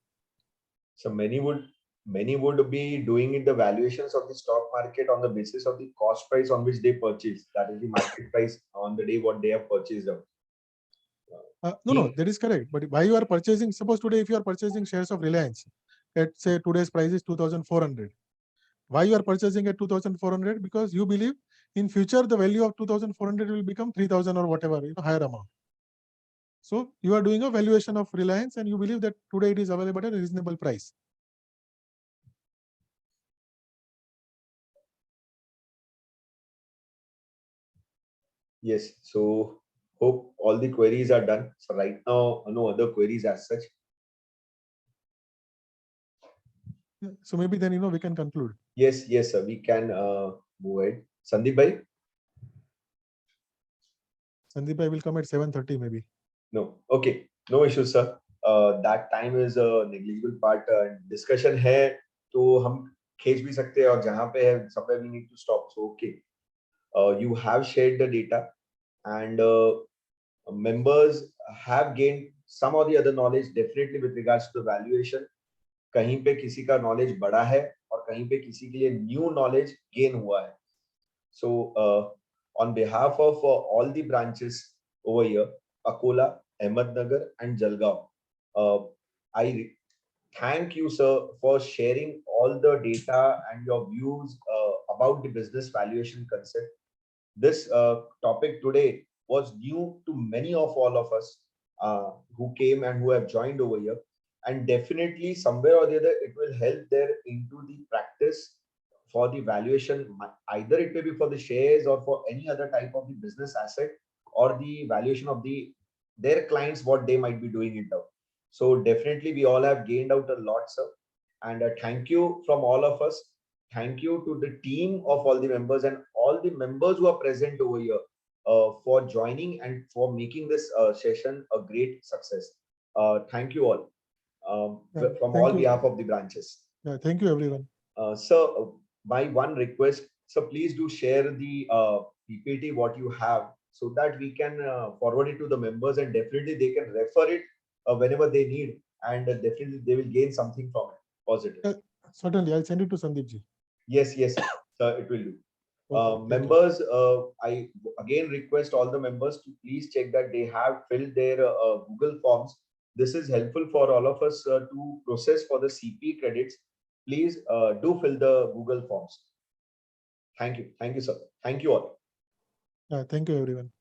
S4: So many would be doing it the valuations of the stock market on the basis of the cost price on which they purchase. That is the market price on the day what they have purchased them.
S3: No, that is correct. But why you are purchasing? Suppose today, if you are purchasing shares of Reliance, let's say today's price is 2,400. Why you are purchasing at 2,400? Because you believe in future the value of 2,400 will become 3,000 or whatever, higher amount. So you are doing a valuation of Reliance and you believe that today it is available at a reasonable price.
S4: Yes. So hope all the queries are done. So right now, no other queries as such.
S3: So maybe then, we can conclude.
S4: Yes, sir. We can move ahead. Sandeep bhai?
S3: Sandeep bhai will come at 7:30 maybe.
S4: No. Okay. No issues, sir. That time is a negligible part. Discussion है तो हम खींच भी सकते हैं और जहाँ पे है somewhere we need to stop. So okay. You have shared the data, and members have gained some or the other knowledge definitely with regards to the valuation. कहीं पे किसी का knowledge बढ़ा है और कहीं पे किसी के लिए new knowledge gain हुआ है. So on behalf of all the branches over here, Akola, Ahmednagar and Jalgaon, I thank you, sir, for sharing all the data and your views about the business valuation concept. This topic today was new to many of all of us who came and who have joined over here. And definitely somewhere or the other, it will help there into the practice for the valuation. Either it may be for the shares or for any other type of the business asset, or the valuation of their clients, what they might be doing it out. So definitely we all have gained out a lot, sir. And thank you from all of us. Thank you to the team of all the members and all the members who are present over here for joining and for making this session a great success. Thank you all
S3: Yeah,
S4: from
S3: thank
S4: all
S3: you.
S4: behalf of the branches.
S3: Yeah, thank you, everyone.
S4: Sir, my one request, so please do share the PPT what you have, so that we can forward it to the members, and definitely they can refer it whenever they need, and definitely they will gain something from it positive.
S3: Yeah, certainly, I'll send it to Sandeep ji.
S4: Yes, sir, it will do.
S3: Okay, thank you.
S4: Members, I again request all the members to please check that they have filled their Google Forms. This is helpful for all of us to process for the CP credits. Please do fill the Google Forms. Thank you, sir. Thank you all.
S3: Yeah, thank you, everyone.